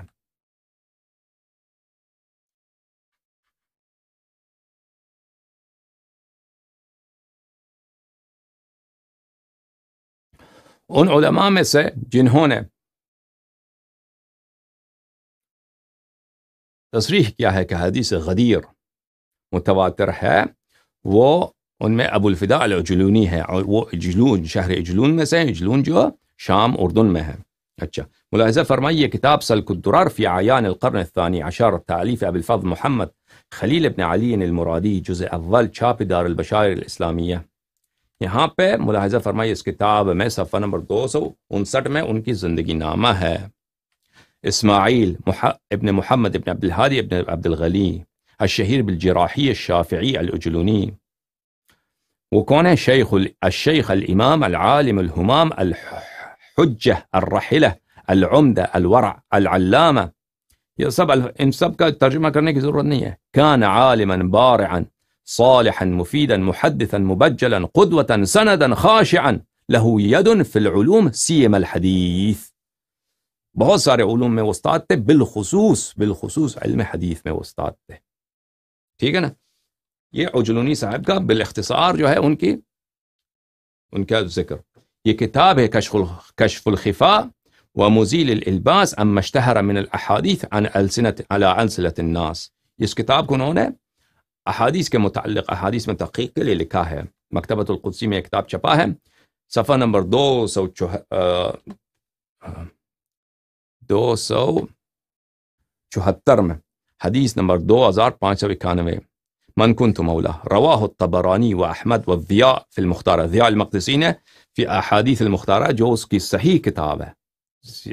ان علماء میں سے جنہوں نے تصریح کیا ہے کہ حدیث غدیر متواتر ہے، وہ ان میں ابو الفداء العجلونی ہے، اور وہ اجلون، شہر اجلون میں سے، اجلون جو شام اردن میں ہے۔ اچھا، ملاحظہ فرمائیے یہ کتاب سلک الدرار فی اعیان القرن الثانی عشر، تالیف ابی الفضل محمد خلیل ابن علی المرادی، جزء اول، چھاپ دار البشائر الاسلامیہ۔ یہاں پہ ملاحظہ فرمائیے اس کتاب میں صفحہ نمبر 259 میں ان کی زندگی نامہ ہے۔ اسماعیل ابن محمد ابن عبد الہادی ابن عبد الغنی الشہیر بالجراحی الشافعی العجلونی، وہ کون ہے؟ الشیخ الامام العالم الہمام الحجہ الرحلہ العمدہ الورع العلامہ۔ یہ سب ان سب کا ترجمہ کرنے کی ضرورت نہیں ہے۔ کان عالما بارعا صالحا مفیدا محدثا مبجلا قدوة سندا خاشعا له ید فی العلوم سیم الحدیث، بہت سارے علوم میں استاد تھے، بالخصوص علم حدیث میں استاد تھے۔ ٹھیک ہے نا؟ یہ عجلونی صاحب کا بالاختصار جو ہے ان کا ذکر۔ یہ کتاب ہے کشف الخفاء ومزیل الالباس عما اشتہر من الاحادیث على ألسنة الناس۔ اس کتاب کو انہوں نے احادیث کے متعلق احادیث میں تحقیق کے لیے لکھا ہے۔ مکتبۃ القدسی میں ایک کتاب چھپا ہے، صفحہ نمبر 274 میں، حدیث نمبر 2591، من كنت مولاه، رواہ الطبرانی و احمد و ضیاء فی المختارہ، ضیاء المقدسی نے فی احادیث المختارہ، جو اس کی صحیح کتاب ہے،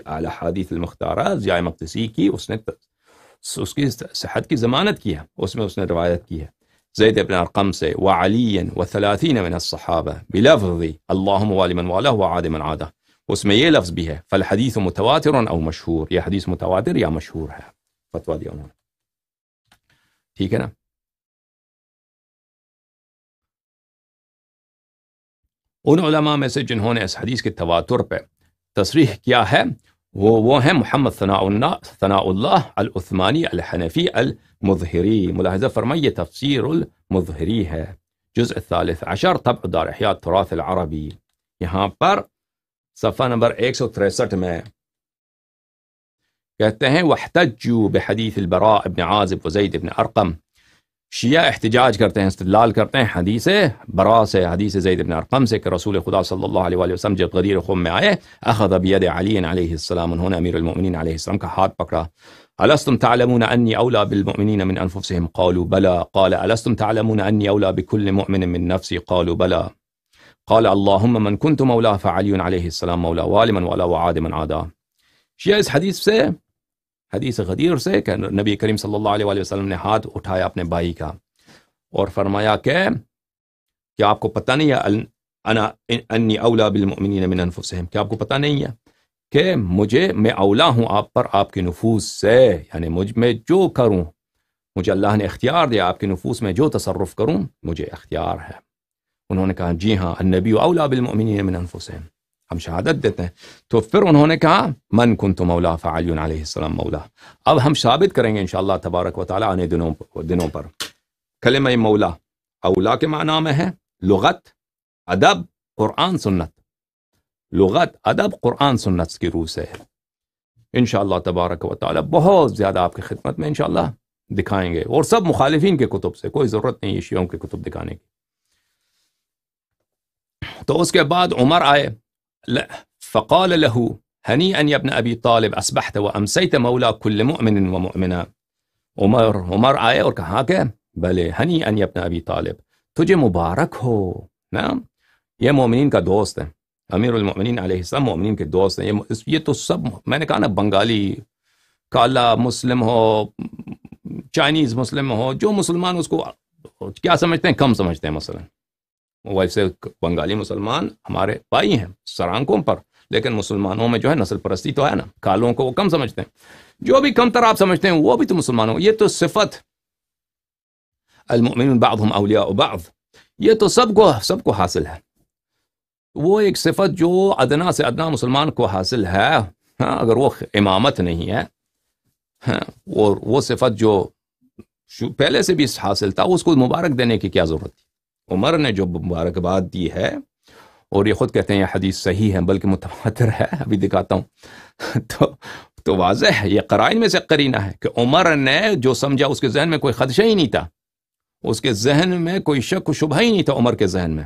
احادیث المختارہ ضیاء مقدسی کی، اس کی صحت کی ضمانت کی ہے، اس میں اس نے روایت کی ہے زید بن ارقم سے، وعلی و30 من الصحابہ بلفظ اللہم والی من والہ وعاد من عادہ، اس میں یہ لفظ بھی ہے فالحدیث متواتر او مشہور، یہ حدیث متواتر یا مشہور ہے، فتویٰ دیا انہوں نے۔ ٹھیک ہے نا؟ ان علماء میں سے جنہوں نے اس حدیث کے تواتر پہ تصریح کیا ہے وہ ہیں محمد ثناء اللہ العثمانی الحنفی المظہری۔ ملاحظہ فرمائیے تفسیر المظہری ہے، جزء 13 طبع دار احیاء التراث العربی، یہاں پر صفحہ نمبر 163 میں کہتے ہیں واحتجوا بحدیث البراء ابن عازب وزید ابن ارقم، شیعہ احتجاج کرتے ہیں، استدلال کرتے ہیں حدیث برا سے، حدیث زید بن ارقم سے کہ رسول خدا صلی اللہ علیہ وآلہ وسلم جب غدیر خم میں آئے، اخذ بید علی علیہ السلام، انہوں نے امیر المؤمنین علیہ السلام کا ہاتھ پکڑا، الستم تعلمون انی اولی بالمؤمنین من انفسهم قالوا بلا، قال الستم تعلمون انی اولی بكل مؤمن من نفسی قالوا بلا، قال اللهم من كنت مولاه فعلي عليه السلام مولا والی من والا وعاد من عادا. شیعہ اس حدیث سے، حدیث غدیر سے کہ نبی کریم صلی اللہ علیہ وآلہ وسلم نے ہاتھ اٹھایا اپنے بھائی کا اور فرمایا کہ کیا آپ کو پتہ نہیں ہے انا انی اولا بالمؤمنین من انفسہم، کیا آپ کو پتہ نہیں ہے کہ میں اولا ہوں آپ پر آپ کے نفوس سے، یعنی میں جو کروں مجھے اللہ نے اختیار دیا، آپ کے نفوس میں جو تصرف کروں مجھے اختیار ہے. انہوں نے کہا جی ہاں النبی اولا بالمؤمنین من انفسہم، ہم شہادت دیتے ہیں. تو پھر انہوں نے کہا من کنت مولا فعلی علیہ السلام مولا. اب ہم ثابت کریں گے انشاءاللہ تبارک و تعالی آنے دنوں پر کلمہ مولا اولا کے معنی میں ہے لغت، ادب، قرآن سنت، لغت، ادب، قرآن سنت کی روح سے ہے. انشاءاللہ تبارک و تعالی بہت زیادہ آپ کی خدمت میں انشاءاللہ دکھائیں گے، اور سب مخالفین کے کتب سے، کوئی ضرورت نہیں ہے شیعوں کے کتب دکھانے کی. تو اس کے بعد عمر آئے، فقال له هنيئا يا ابن ابی طالب اصبحت وامسيت مولا كل مؤمن ومؤمنہ. عمر آئے اور کہا کہ بلے ہنیئا یا ابن ابی طالب، تجھے مبارک ہو. نعم، یہ مومنین کا دوست ہے، امیر المؤمنین علیہ السلام مومنین کے دوست ہیں. یہ تو سب میں نے کہا نا، بنگالی کالا مسلم ہو، چائنیز مسلم ہو، جو مسلمان اس کو کیا سمجھتے ہیں، کم سمجھتے ہیں. مثلا ویسے بنگالی مسلمان ہمارے بھائی ہیں سرانکوں پر، لیکن مسلمانوں میں جو ہے نسل پرستی تو ہے نا، کالوں کو وہ کم سمجھتے ہیں. جو بھی کم تر آپ سمجھتے ہیں وہ بھی تو مسلمانوں. یہ تو صفت المؤمنون بعضهم اولیاء بعض، یہ تو سب کو حاصل ہے. وہ ایک صفت جو ادنا سے ادنا مسلمان کو حاصل ہے، ہاں، اگر وہ امامت نہیں ہے، ہاں، اور وہ صفت جو پہلے سے بھی حاصل تھا، اس کو مبارک دینے کی کیا ضرورت تھی. عمر نے جو مبارکباد دی ہے، اور یہ خود کہتے ہیں یہ حدیث صحیح ہے بلکہ متواتر ہے، ابھی دکھاتا ہوں. تو واضح ہے، یہ قرائن میں سے قرینہ ہے کہ عمر نے جو سمجھا، اس کے ذہن میں کوئی خدشہ ہی نہیں تھا، اس کے ذہن میں کوئی شک و شبہ ہی نہیں تھا عمر کے ذہن میں،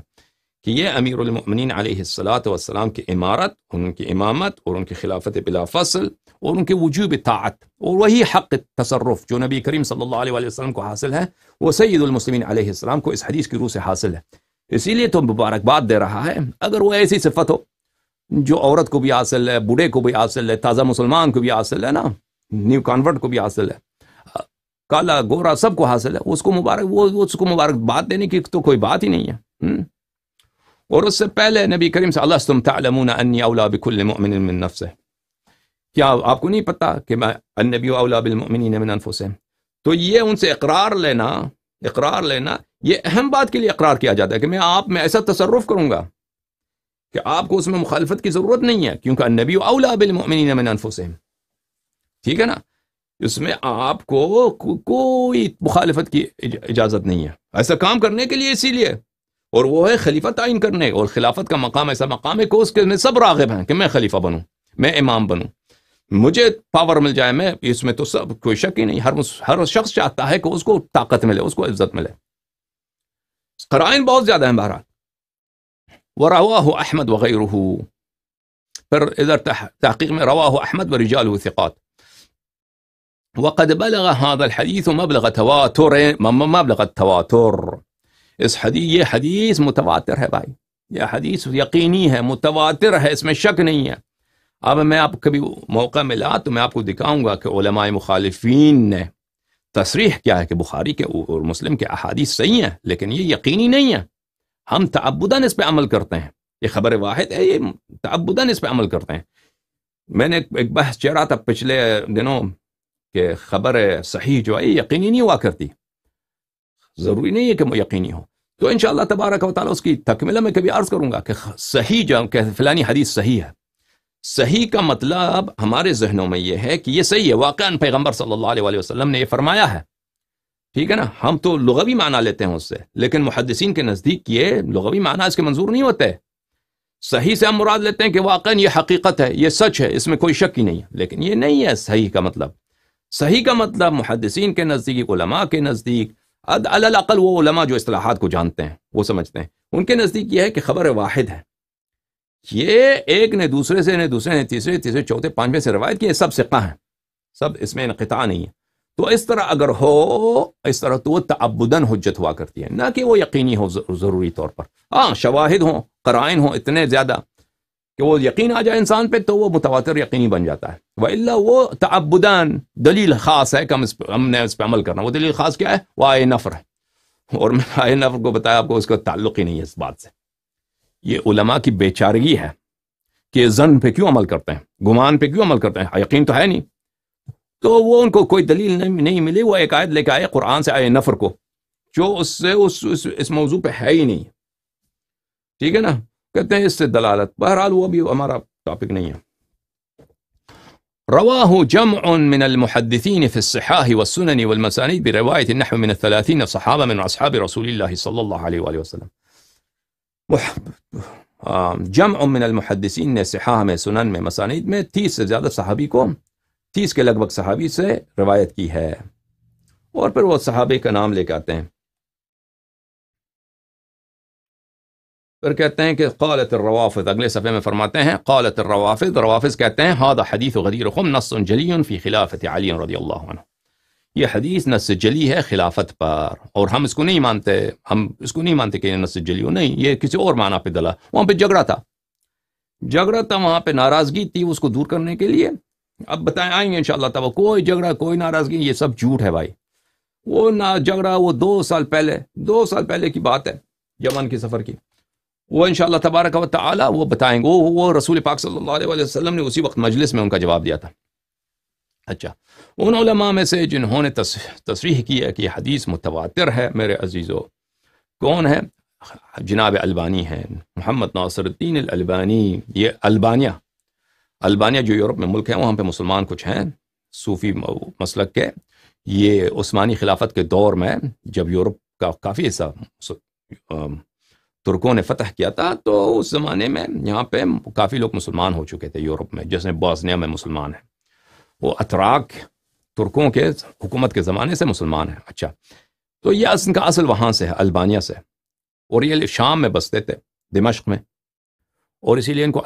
کہ یہ امیر المؤمنین علیہ الصلاۃ والسلام کی امارت اور ان کی امامت اور ان کی خلافت بلا فصل اور ان کے وجوب طاعت اور وہی حق تصرف جو نبی کریم صلی اللہ علیہ وآلہ وسلم کو حاصل ہے، وہ سید المسلمین علیہ السلام کو اس حدیث کی روح سے حاصل ہے. اسی لیے تو مبارکباد دے رہا ہے. اگر وہ ایسی صفت ہو جو عورت کو بھی حاصل ہے، بوڑھے کو بھی حاصل ہے، تازہ مسلمان کو بھی حاصل ہے نا، نیو کانورٹ کو بھی حاصل ہے، کالا گورا سب کو حاصل ہے، اس کو مبارکباد دینے کی تو کوئی بات ہی نہیں ہے. اور اس سے پہلے نبی کریم صلی اللہ علیہ وسلم تعلمون انی اولا بکل مؤمن من نفسه، کیا آپ کو نہیں پتا کہ میں النبی اولا بالمؤمنین من انفسهم. تو یہ ان سے اقرار لینا یہ اہم بات کے لیے اقرار کیا جاتا ہے کہ میں آپ میں ایسا تصرف کروں گا کہ آپ کو اس میں مخالفت کی ضرورت نہیں ہے، کیونکہ النبی اولا بالمؤمنین من انفسهم، ٹھیک ہے نا. اس میں آپ کو کوئی مخالفت کی اجازت نہیں ہے ایسا کام کرنے کے لیے. اسی لیے، اور وہ ہے خلیفہ تعین کرنے، اور خلافت کا مقام ایسا مقام ہے کہ اس کے میں سب راغب ہیں کہ میں خلیفہ بنوں، میں امام بنوں، مجھے پاور مل جائے. میں اس میں تو سب کوئی شک ہی نہیں. ہر شخص چاہتا ہے کہ اس کو طاقت ملے، اس کو عزت ملے. قرائن بہت زیادہ ہیں. بہرحال وَرَوَاهُ أَحْمَدْ وَغَيْرُهُ، پھر ادھر تحقیق میں رواہ احمد ورجالہ ثقات. وقد بلغ هذا الحديث مبلغ التواتر، یہ حدیث متواتر ہے بھائی، یہ حدیث یقینی ہے، متواتر ہے، اس میں شک نہیں ہے. اب میں آپ کبھی موقع ملا تو میں آپ کو دکھاؤں گا کہ علماء مخالفین نے تصریح کیا ہے کہ بخاری کے اور مسلم کے احادیث صحیح ہیں، لیکن یہ یقینی نہیں ہے. ہم تعبداً اس پہ عمل کرتے ہیں. یہ خبر واحد ہے، یہ تعبداً اس پہ عمل کرتے ہیں. میں نے ایک بحث چہ رہا تھا پچھلے دنوں کہ خبر صحیح جو ہے یقینی نہیں ہوا کرتی، ضروری نہیں ہے کہ وہ یقینی ہو. تو انشاءاللہ تبارک و تعالی اس کی تکملہ میں کبھی عرض کروں گا کہ صحیح جو کہ فلانی حدیث صحیح ہے. صحیح کا مطلب ہمارے ذہنوں میں یہ ہے کہ یہ صحیح ہے، واقعاً پیغمبر صلی اللہ علیہ وآلہ وسلم نے یہ فرمایا ہے، ٹھیک ہے نا. ہم تو لغوی معنی لیتے ہیں اس سے، لیکن محدثین کے نزدیک یہ لغوی معنی اس کے منظور نہیں ہوتے. صحیح سے ہم مراد لیتے ہیں کہ واقعاً یہ حقیقت ہے، یہ سچ ہے، اس میں کوئی شک ہی نہیں ہے. لیکن یہ نہیں ہے صحیح کا مطلب. صحیح کا مطلب محدثین کے نزدیک، علماء کے نزدیک، علی الاقل وہ علماء جو اصطلاحات کو جانتے ہیں وہ سمجھتے ہیں، ان کے نزدیک یہ ہے کہ خبر واحد ہے. یہ ایک نے دوسرے سے، نے دوسرے نے تیسرے چوتھے پانچویں سے روایت کی، یہ سب ثقہ ہیں، سب اس میں انقطاع نہیں ہے. تو اس طرح اگر ہو، اس طرح تو وہ تعبداً حجت ہوا کرتی ہے، نہ کہ وہ یقینی ہو ضروری طور پر. ہاں شواہد ہوں، قرائن ہوں اتنے زیادہ کہ وہ یقین آ جائے انسان پہ تو وہ متواتر یقینی بن جاتا ہے. وَإِلَّا وہ تعبداً دلیل خاص ہے کہ ہم نے اس پہ عمل کرنا. وہ دلیل خاص کیا ہے؟ وہ آئے نفر ہے، اور میں آئے نفر کو بتایا آپ کو، اس کا تعلق ہی نہیں ہے اس بات سے. یہ علماء کی بیچارگی ہے کہ ظن پہ کیوں عمل کرتے ہیں، گمان پہ کیوں عمل کرتے ہیں، یقین تو ہے نہیں. تو وہ ان کو کوئی دلیل نہیں ملی، وہ ایک آیت لے کے آئے قرآن سے، آئے نفر کو، جو اس سے اس موضوع پہ ہے ہی نہیں. ٹھیک ہے نا، کہتے ہیں اس سے دلالت. بہرحال وہ بھی ہمارا ٹاپک نہیں ہے. رواہ جمع من المحدثین فی الصحاح والسنن والمسانید برواية نحو من 30 صحابہ من اصحاب رسول اللہ صلی اللہ علیہ وآلہ وسلم. جمع من المحدثین نے صحاح میں، سنن میں، مسانید میں 30 سے زیادہ صحابی کو، 30 کے لگ بھگ صحابی سے روایت کی ہے. اور پھر وہ صحابے کا نام لے کے آتے ہیں. پھر کہتے ہیں کہ قالت الروافض، اگلے صفحے میں فرماتے ہیں قالت الروافض، روافض کہتے ہیں هذا حدیث غدیر خم نص جلی فی خلافت علی رضی اللہ عنہ. یہ حدیث نص جلی ہے خلافت پر، اور ہم اس کو نہیں مانتے، ہم اس کو نہیں مانتے کہ یہ نص جلی ہو، نہیں، یہ کسی اور معنی پہ دلا. وہاں پہ جھگڑا تھا، وہاں پہ ناراضگی تھی، اس کو دور کرنے کے لیے. اب بتائیں، آئیں گے انشاءاللہ تعالی. کوئی جھگڑا، کوئی ناراضگی، یہ سب جھوٹ ہے بھائی. وہ جھگڑا وہ 2 سال پہلے کی بات ہے، یمن کے سفر کی. وہ انشاءاللہ تبارک و تعالی وہ بتائیں گے. وہ رسول پاک صلی اللہ علیہ وسلم نے اسی وقت مجلس میں ان کا جواب دیا تھا. اچھا، ان علماء میں سے جنہوں نے تصریح کی ہے کہ یہ حدیث متواتر ہے میرے عزیزو، کون ہے؟ جناب البانی ہیں، محمد ناصر الدین الالبانی. یہ البانیہ جو یورپ میں ملک ہے، وہاں پہ مسلمان کچھ ہیں صوفی مسلک کے. یہ عثمانی خلافت کے دور میں جب یورپ کا کافی حصہ ترکوں نے فتح کیا تھا، تو اس زمانے میں یہاں پہ کافی لوگ مسلمان ہو چکے تھے یورپ میں، جیسے بوسنیا میں مسلمان ہیں. وہ اتراک ترکوں کے حکومت کے زمانے سے مسلمان ہیں. اچھا، تو یہ ان کا اصل وہاں سے ہے، البانیہ سے. اور یہ شام میں بستے تھے، دمشق میں، اور اسی لیے ان کو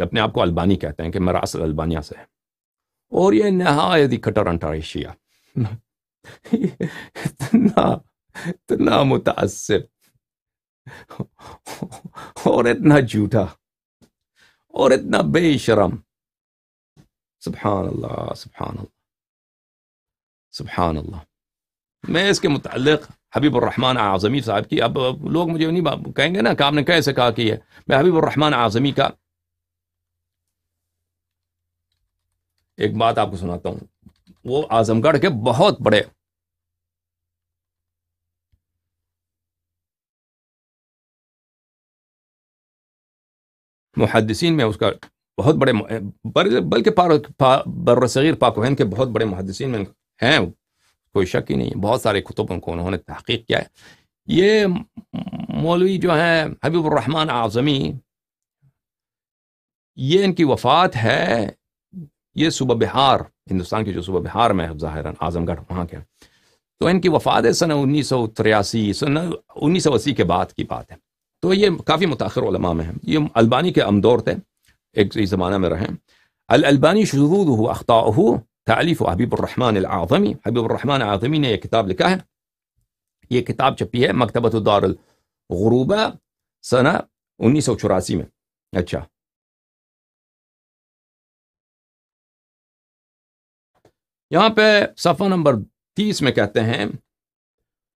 اپنے آپ کو البانی کہتے ہیں کہ میرا اصل البانیہ سے ہے. اور یہ نہایت ہی کٹر انٹار شیعہ، اتنا متعصب اور اتنا جھوٹا اور اتنا بے شرم. سبحان اللہ، سبحان اللہ، سبحان اللہ. میں اس کے متعلق حبیب الرحمن اعظمی صاحب کی، اب لوگ مجھے نہیں کہیں گے نا کہ آپ نے کیسے کہا کہ میں حبیب الرحمن اعظمی کا ایک بات آپ کو سناتا ہوں. وہ اعظم گڑھ کے بہت بڑے محدثین میں، اس کا بہت بڑے، بلکہ بر صغیر پاک و ہند کے بہت بڑے محدثین میں ہیں، کوئی شک ہی نہیں. بہت سارے کتب کو انہوں نے تحقیق کیا ہے. یہ مولوی جو ہیں حبیب الرحمن اعظمی، یہ ان کی وفات ہے، یہ صوبہ بہار، ہندوستان کے جو صوبہ بہار میں ظاہراً اعظم گڑھ وہاں کے، تو ان کی وفات ہے سنہ 1983، سنہ 1980 کے بعد کی بات ہے. تو یہ کافی متاخر علماء میں ہیں. یہ البانی کے امدور تھے، ایک زمانہ میں رہے. الالبانی شذوذہ اخطاؤہ تالیف حبیب الرحمن العظمی. حبیب الرحمن اعظمی نے یہ کتاب لکھا ہے. یہ کتاب چھپی ہے مکتبۃ دار الغروبہ سنہ 1984 میں. اچھا، یہاں پہ صفحہ نمبر 30 میں کہتے ہیں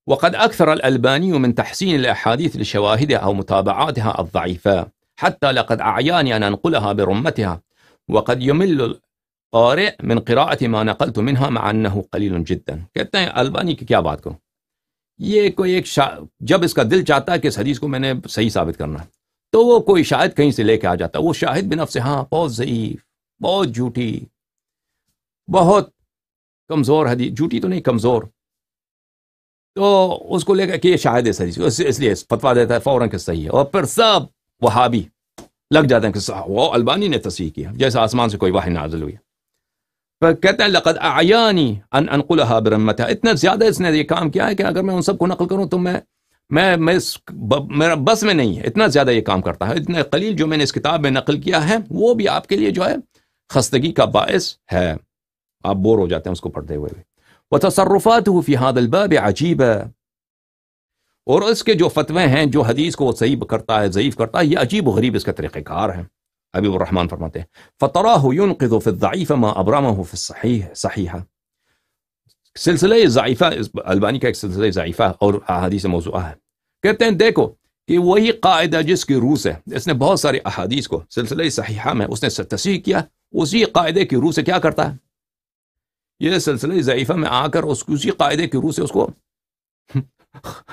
وقد أكثر الألباني من تحسين الأحاديث لشواهدها أو متابعاتها الضعيفة حتى لقد أعياني أن أنقلها برمتها وقد يمل القارئ من قراءة ما نقلت منها مع أنه قليل جدا. کہتے ہیں البانی کی کیا بات کروں، یہ کوئی ایک جب اس کا دل چاہتا ہے کہ اس حدیث کو میں نے صحیح ثابت کرنا ہے، تو وہ کوئی شاہد کہیں سے لے کے آ جاتا ہے. وہ شاہد بنفس ہاں بہت ضعیف، بہت جھوٹی، بہت کمزور حدیث، جھوٹی تو نہیں کمزور، تو اس کو لے کر کہ یہ شاہد ہے صحیح، اس لیے فتویٰ دیتا ہے فوراً کہ صحیح ہے. اور پھر سب وہابی لگ جاتے ہیں کہ وہ البانی نے تصحیح کیا، جیسے آسمان سے کوئی وحی نازل ہوئی. پھر کہتے ہیں لقد اعیانی ان انقلها برمتها، اتنا زیادہ اس نے یہ کام کیا ہے کہ اگر میں ان سب کو نقل کروں تو میرا بس میں نہیں ہے، اتنا زیادہ یہ کام کرتا ہے. اتنا قلیل جو میں نے اس کتاب میں نقل کیا ہے وہ بھی آپ کے لیے جو ہے خستگی کا باعث ہے، آپ بور ہو جاتے ہیں اس کو پڑھتے ہوئے. وتصرفاته في هذا الباب عجيبة، اور اس کے جو فتوے ہیں جو حدیث کو صحیح کرتا ہے ضعیف کرتا ہے، یہ عجیب و غریب اس کا طریقہ کار ہے۔ حبیب الرحمن فرماتے ہیں فَتَرَاهُ يُنْقِذُ فِي الضَّعِيفَ مَا أَبْرَمَهُ فِي الصَّحِيحِ صحیحہ، سلسلہ ضعیفہ، البانی کا ایک سلسلہ ضعیفہ اور احادیث موضوعہ ہے، کہتے ہیں دیکھو کہ وہی قاعدہ جس کی روح سے اس نے بہت سارے احادیث کو سلسلہ صحیحہ میں اس نے تصحیح کیا، اسی قاعدے کی روح سے کیا کرتا ہے، یہ سلسلہ ضعیفہ میں آ کر اسی قاعدے کی روح سے اس کو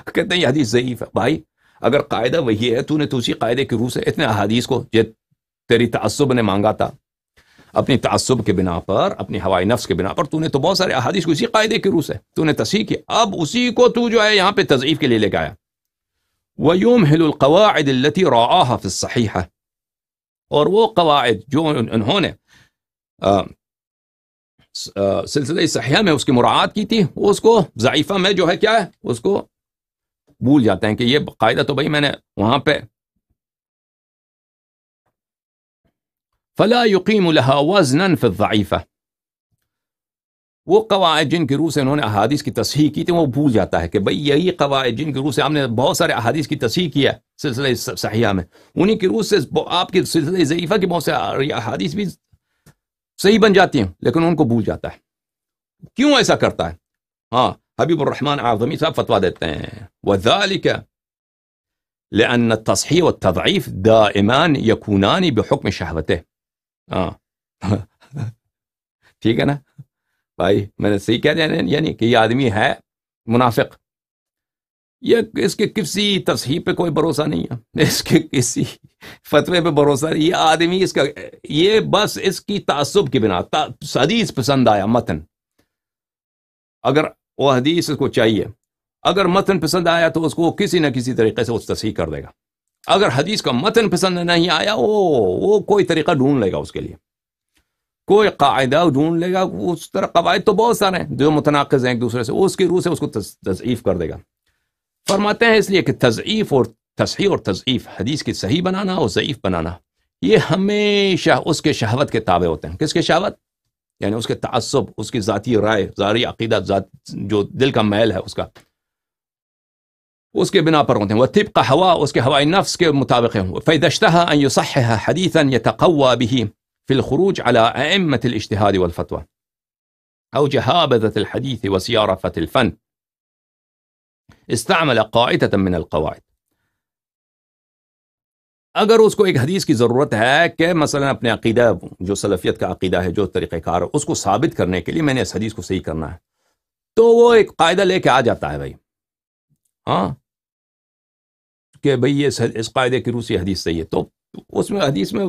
کہتے ہیں یہ حدیث ضعیف ہے۔ بھائی اگر قاعدہ وہی ہے، تو نے تو اسی قاعدے کی روح سے اتنے احادیث کو، یہ تیری تعصب نے مانگا تھا، اپنی تعصب کے بنا پر، اپنی ہوائے نفس کے بنا پر تو نے تو بہت سارے احادیث کو اسی قاعدے کی روح سے تو نے تصحیح کی، اب اسی کو تو جو ہے یہاں پہ تضعیف کے لیے لے کے آیا۔ وَيُمْهِلُ الْقَوَاعِدِ الَّتِي رَعَاهَا فِي الصَّحِيحَةِ، اور وہ قواعد جو انہوں نے سلسلہ صحیحہ میں اس کی مراعات کی تھی، اس کو ضعیفہ میں جو ہے کیا ہے اس کو بھول جاتے ہیں کہ یہ قاعدہ تو بھائی میں نے وہاں پہ فَلَا يُقِيمُ لَهَا وَزْنًا فِي الضَّعِيفَةِ، وہ قواعد جن کی روح سے انہوں نے احادیث کی تصحیح کی تھی وہ بھول جاتا ہے کہ بھئی یہی قواعد جن کی روح سے ہم نے بہت سارے احادیث کی تصحیح کیا سلسلہ صحیحہ میں، انہی کی روح سے آپ کی سلسلہ ضعیفہ کی بہت سے احادیث بھی صحیح بن جاتی ہیں، لیکن ان کو بھول جاتا ہے۔ کیوں ایسا کرتا ہے؟ ہاں حبیب الرحمن اعظمی صاحب فتویٰ دیتے ہیں وَذَلِكَ لِأَنَّ التَّصْحِيحَ وَالتَّضْعِيفَ دَائِمَانِ يَكُونَانِ بِحُكْمِ شَهْوَتِهِ۔ ہاں ٹھیک ہے نا بھائی، میں نے صحیح کہہ دیا، یعنی کہ یہ آدمی ہے منافق، یہ اس کے کسی تصحیح پہ کوئی بھروسہ نہیں ہے، اس کے کسی فتوے پہ بھروسہ نہیں، یہ آدمی اس کا یہ بس اس کی تعصب کی بنا حدیث پسند آیا متن، اگر وہ حدیث اس کو چاہیے، اگر متن پسند آیا تو اس کو کسی نہ کسی طریقے سے اس تصحیح کر دے گا، اگر حدیث کا متن پسند نہیں آیا وہ کوئی طریقہ ڈھونڈ لے گا، اس کے لیے کوئی قاعدہ ڈھونڈ لے گا، اس طرح قواعد تو بہت سارے ہیں جو متناقض ہیں ایک دوسرے سے، اس کی روح سے اس کو تضعیف کر دے گا۔ فرماتے ہیں اس لیے کہ تضعیف اور تصحیح اور تضعیف، حدیث کی صحیح بنانا اور ضعیف بنانا، یہ ہمیشہ اس کے شہوت کے تابع ہوتے ہیں۔ کس کے شہوت؟ یعنی اس کے تعصب، اس کی ذاتی رائے، ذاتی عقیدہ، جو دل کا میل ہے اس کا، اس کے بنا پر ہوتے ہیں۔ وطبق ہوا، اس کے ہوائے نفس کے مطابق ہیں۔ فإذا اشتهى أن يصحح حديثا يتقوى به في الخروج على أئمة الاجتهاد والفتوى أو جهابذة الحديث وسيارفة الفن استعمل قاعدة من القواعد، اگر اس کو ایک حدیث کی ضرورت ہے کہ مثلا اپنے عقیدہ جو سلفیت کا عقیدہ ہے، جو طریقہ کار ہے، اس کو ثابت کرنے کے لیے میں نے اس حدیث کو صحیح کرنا ہے، تو وہ ایک قاعدہ لے کے آ جاتا ہے بھائی، ہاں کہ بھئی اس قاعدے کی روح سے حدیث صحیح ہے، تو اس میں حدیث میں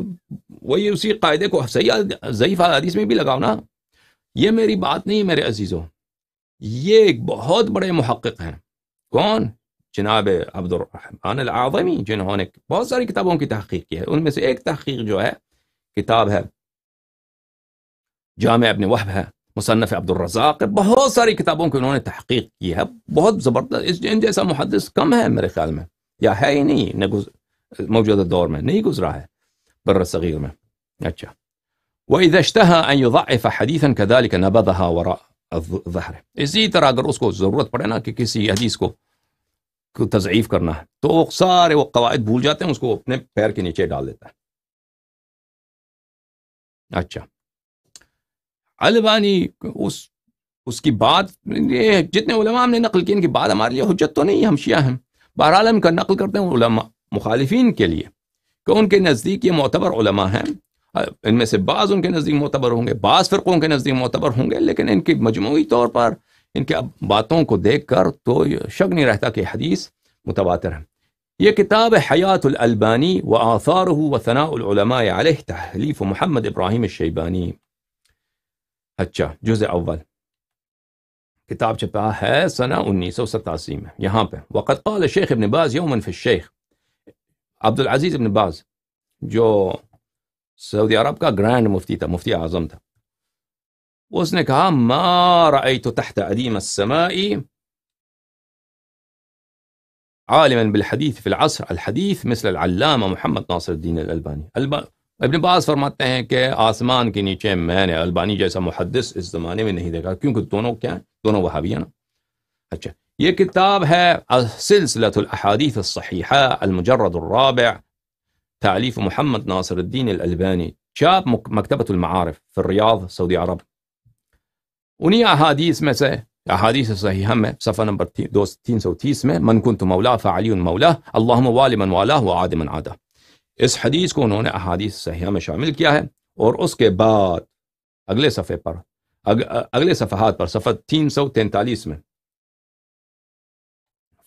وہی اسی قاعدے کو صحیح ضعیف حدیث میں بھی لگاؤ نا۔ یہ میری بات نہیں میرے عزیزوں، یہ ایک بہت بڑے محقق ہیں، کون؟ جناب عبد الرحمن العظمی، جنہوں نے بہت ساری کتابوں کی تحقیق کی ہے، ان میں سے ایک تحقیق جو ہے کتاب ہے جامع ابن وہب ہے، مصنف عبد الرزاق ہے، بہت ساری کتابوں کی انہوں نے تحقیق کی ہے، بہت زبردست، ان جیسا محدث کم ہے میرے خیال میں، یا ہے ہی نہیں، موجودہ دور میں نہیں گزرا ہے بر صغیر میں۔ اچھا، وَإِذَا اشْتَهَى أَن يُضَعِّفَ حَدِيثًا كَذَلِكَ نَبَذَهَا وَرَاءَ ظَهْرِهِ، اسی طرح اگر اس کو ضرورت پڑے نا کہ کسی حدیث کو تضعیف کرنا ہے تو سارے وہ قواعد بھول جاتے ہیں، اس کو اپنے پیر کے نیچے ڈال دیتا ہے۔ اچھا، البانی اس کی بات، یہ جتنے علماء ہم نے نقل کی ان کی بات ہمارے لیے حجت تو نہیں ہے، ہم شیعہ ہیں، بہرحال ہم کا نقل کرتے ہیں علماء مخالفین کے لیے کہ ان کے نزدیک یہ معتبر علماء ہیں، ان میں سے بعض ان کے نزدیک معتبر ہوں گے، بعض فرقوں کے نزدیک معتبر ہوں گے، لیکن ان کی مجموعی طور پر ان کے باتوں کو دیکھ کر تو شک نہیں رہتا کہ حدیث متواتر ہے۔ یہ کتاب حیات الالبانی وآثارہ وثناء العلماء علیہ تحلیف محمد ابراہیم الشیبانی، اچھا جزء اول، کتاب چھپا ہے سنہ 1987 میں، یہاں پہ وقد قال شیخ ابن باز یوما فی الشیخ، عبد العزیز ابن باز جو سعودی عرب کا گرینڈ مفتی تھا، مفتی اعظم تھا، اس نے کہا ما رأيت تحت أديم السماء عالما بالحديث في العصر الحديث مثل العلامة محمد ناصر الدين الألباني، ابن باز فرماتے ہیں کہ آسمان کے نیچے میں نے البانی جیسا محدث اس زمانے میں نہیں دیکھا، کیونکہ دونوں کیا ہیں؟ دونوں وہابی ہیں نا۔ اچھا، یہ کتاب ہے سلسلۃ الاحادیث الصحیحہ المجرد الرابع، تالیف محمد ناصر الدین الالبانی، چاپ مکتبۃ المعارف فی الریاض سعودی عرب۔ انہی احادیث میں سے احادیث صحیحہ میں صفحہ نمبر 330 میں من کنت مولا فعلی مولا اللہم والی من والا وعاد من عادہ، اس حدیث کو انہوں نے احادیث صحیحہ میں شامل کیا ہے۔ اور اس کے بعد اگلے صفحے پر اگلے صفحات پر صفحہ 343 میں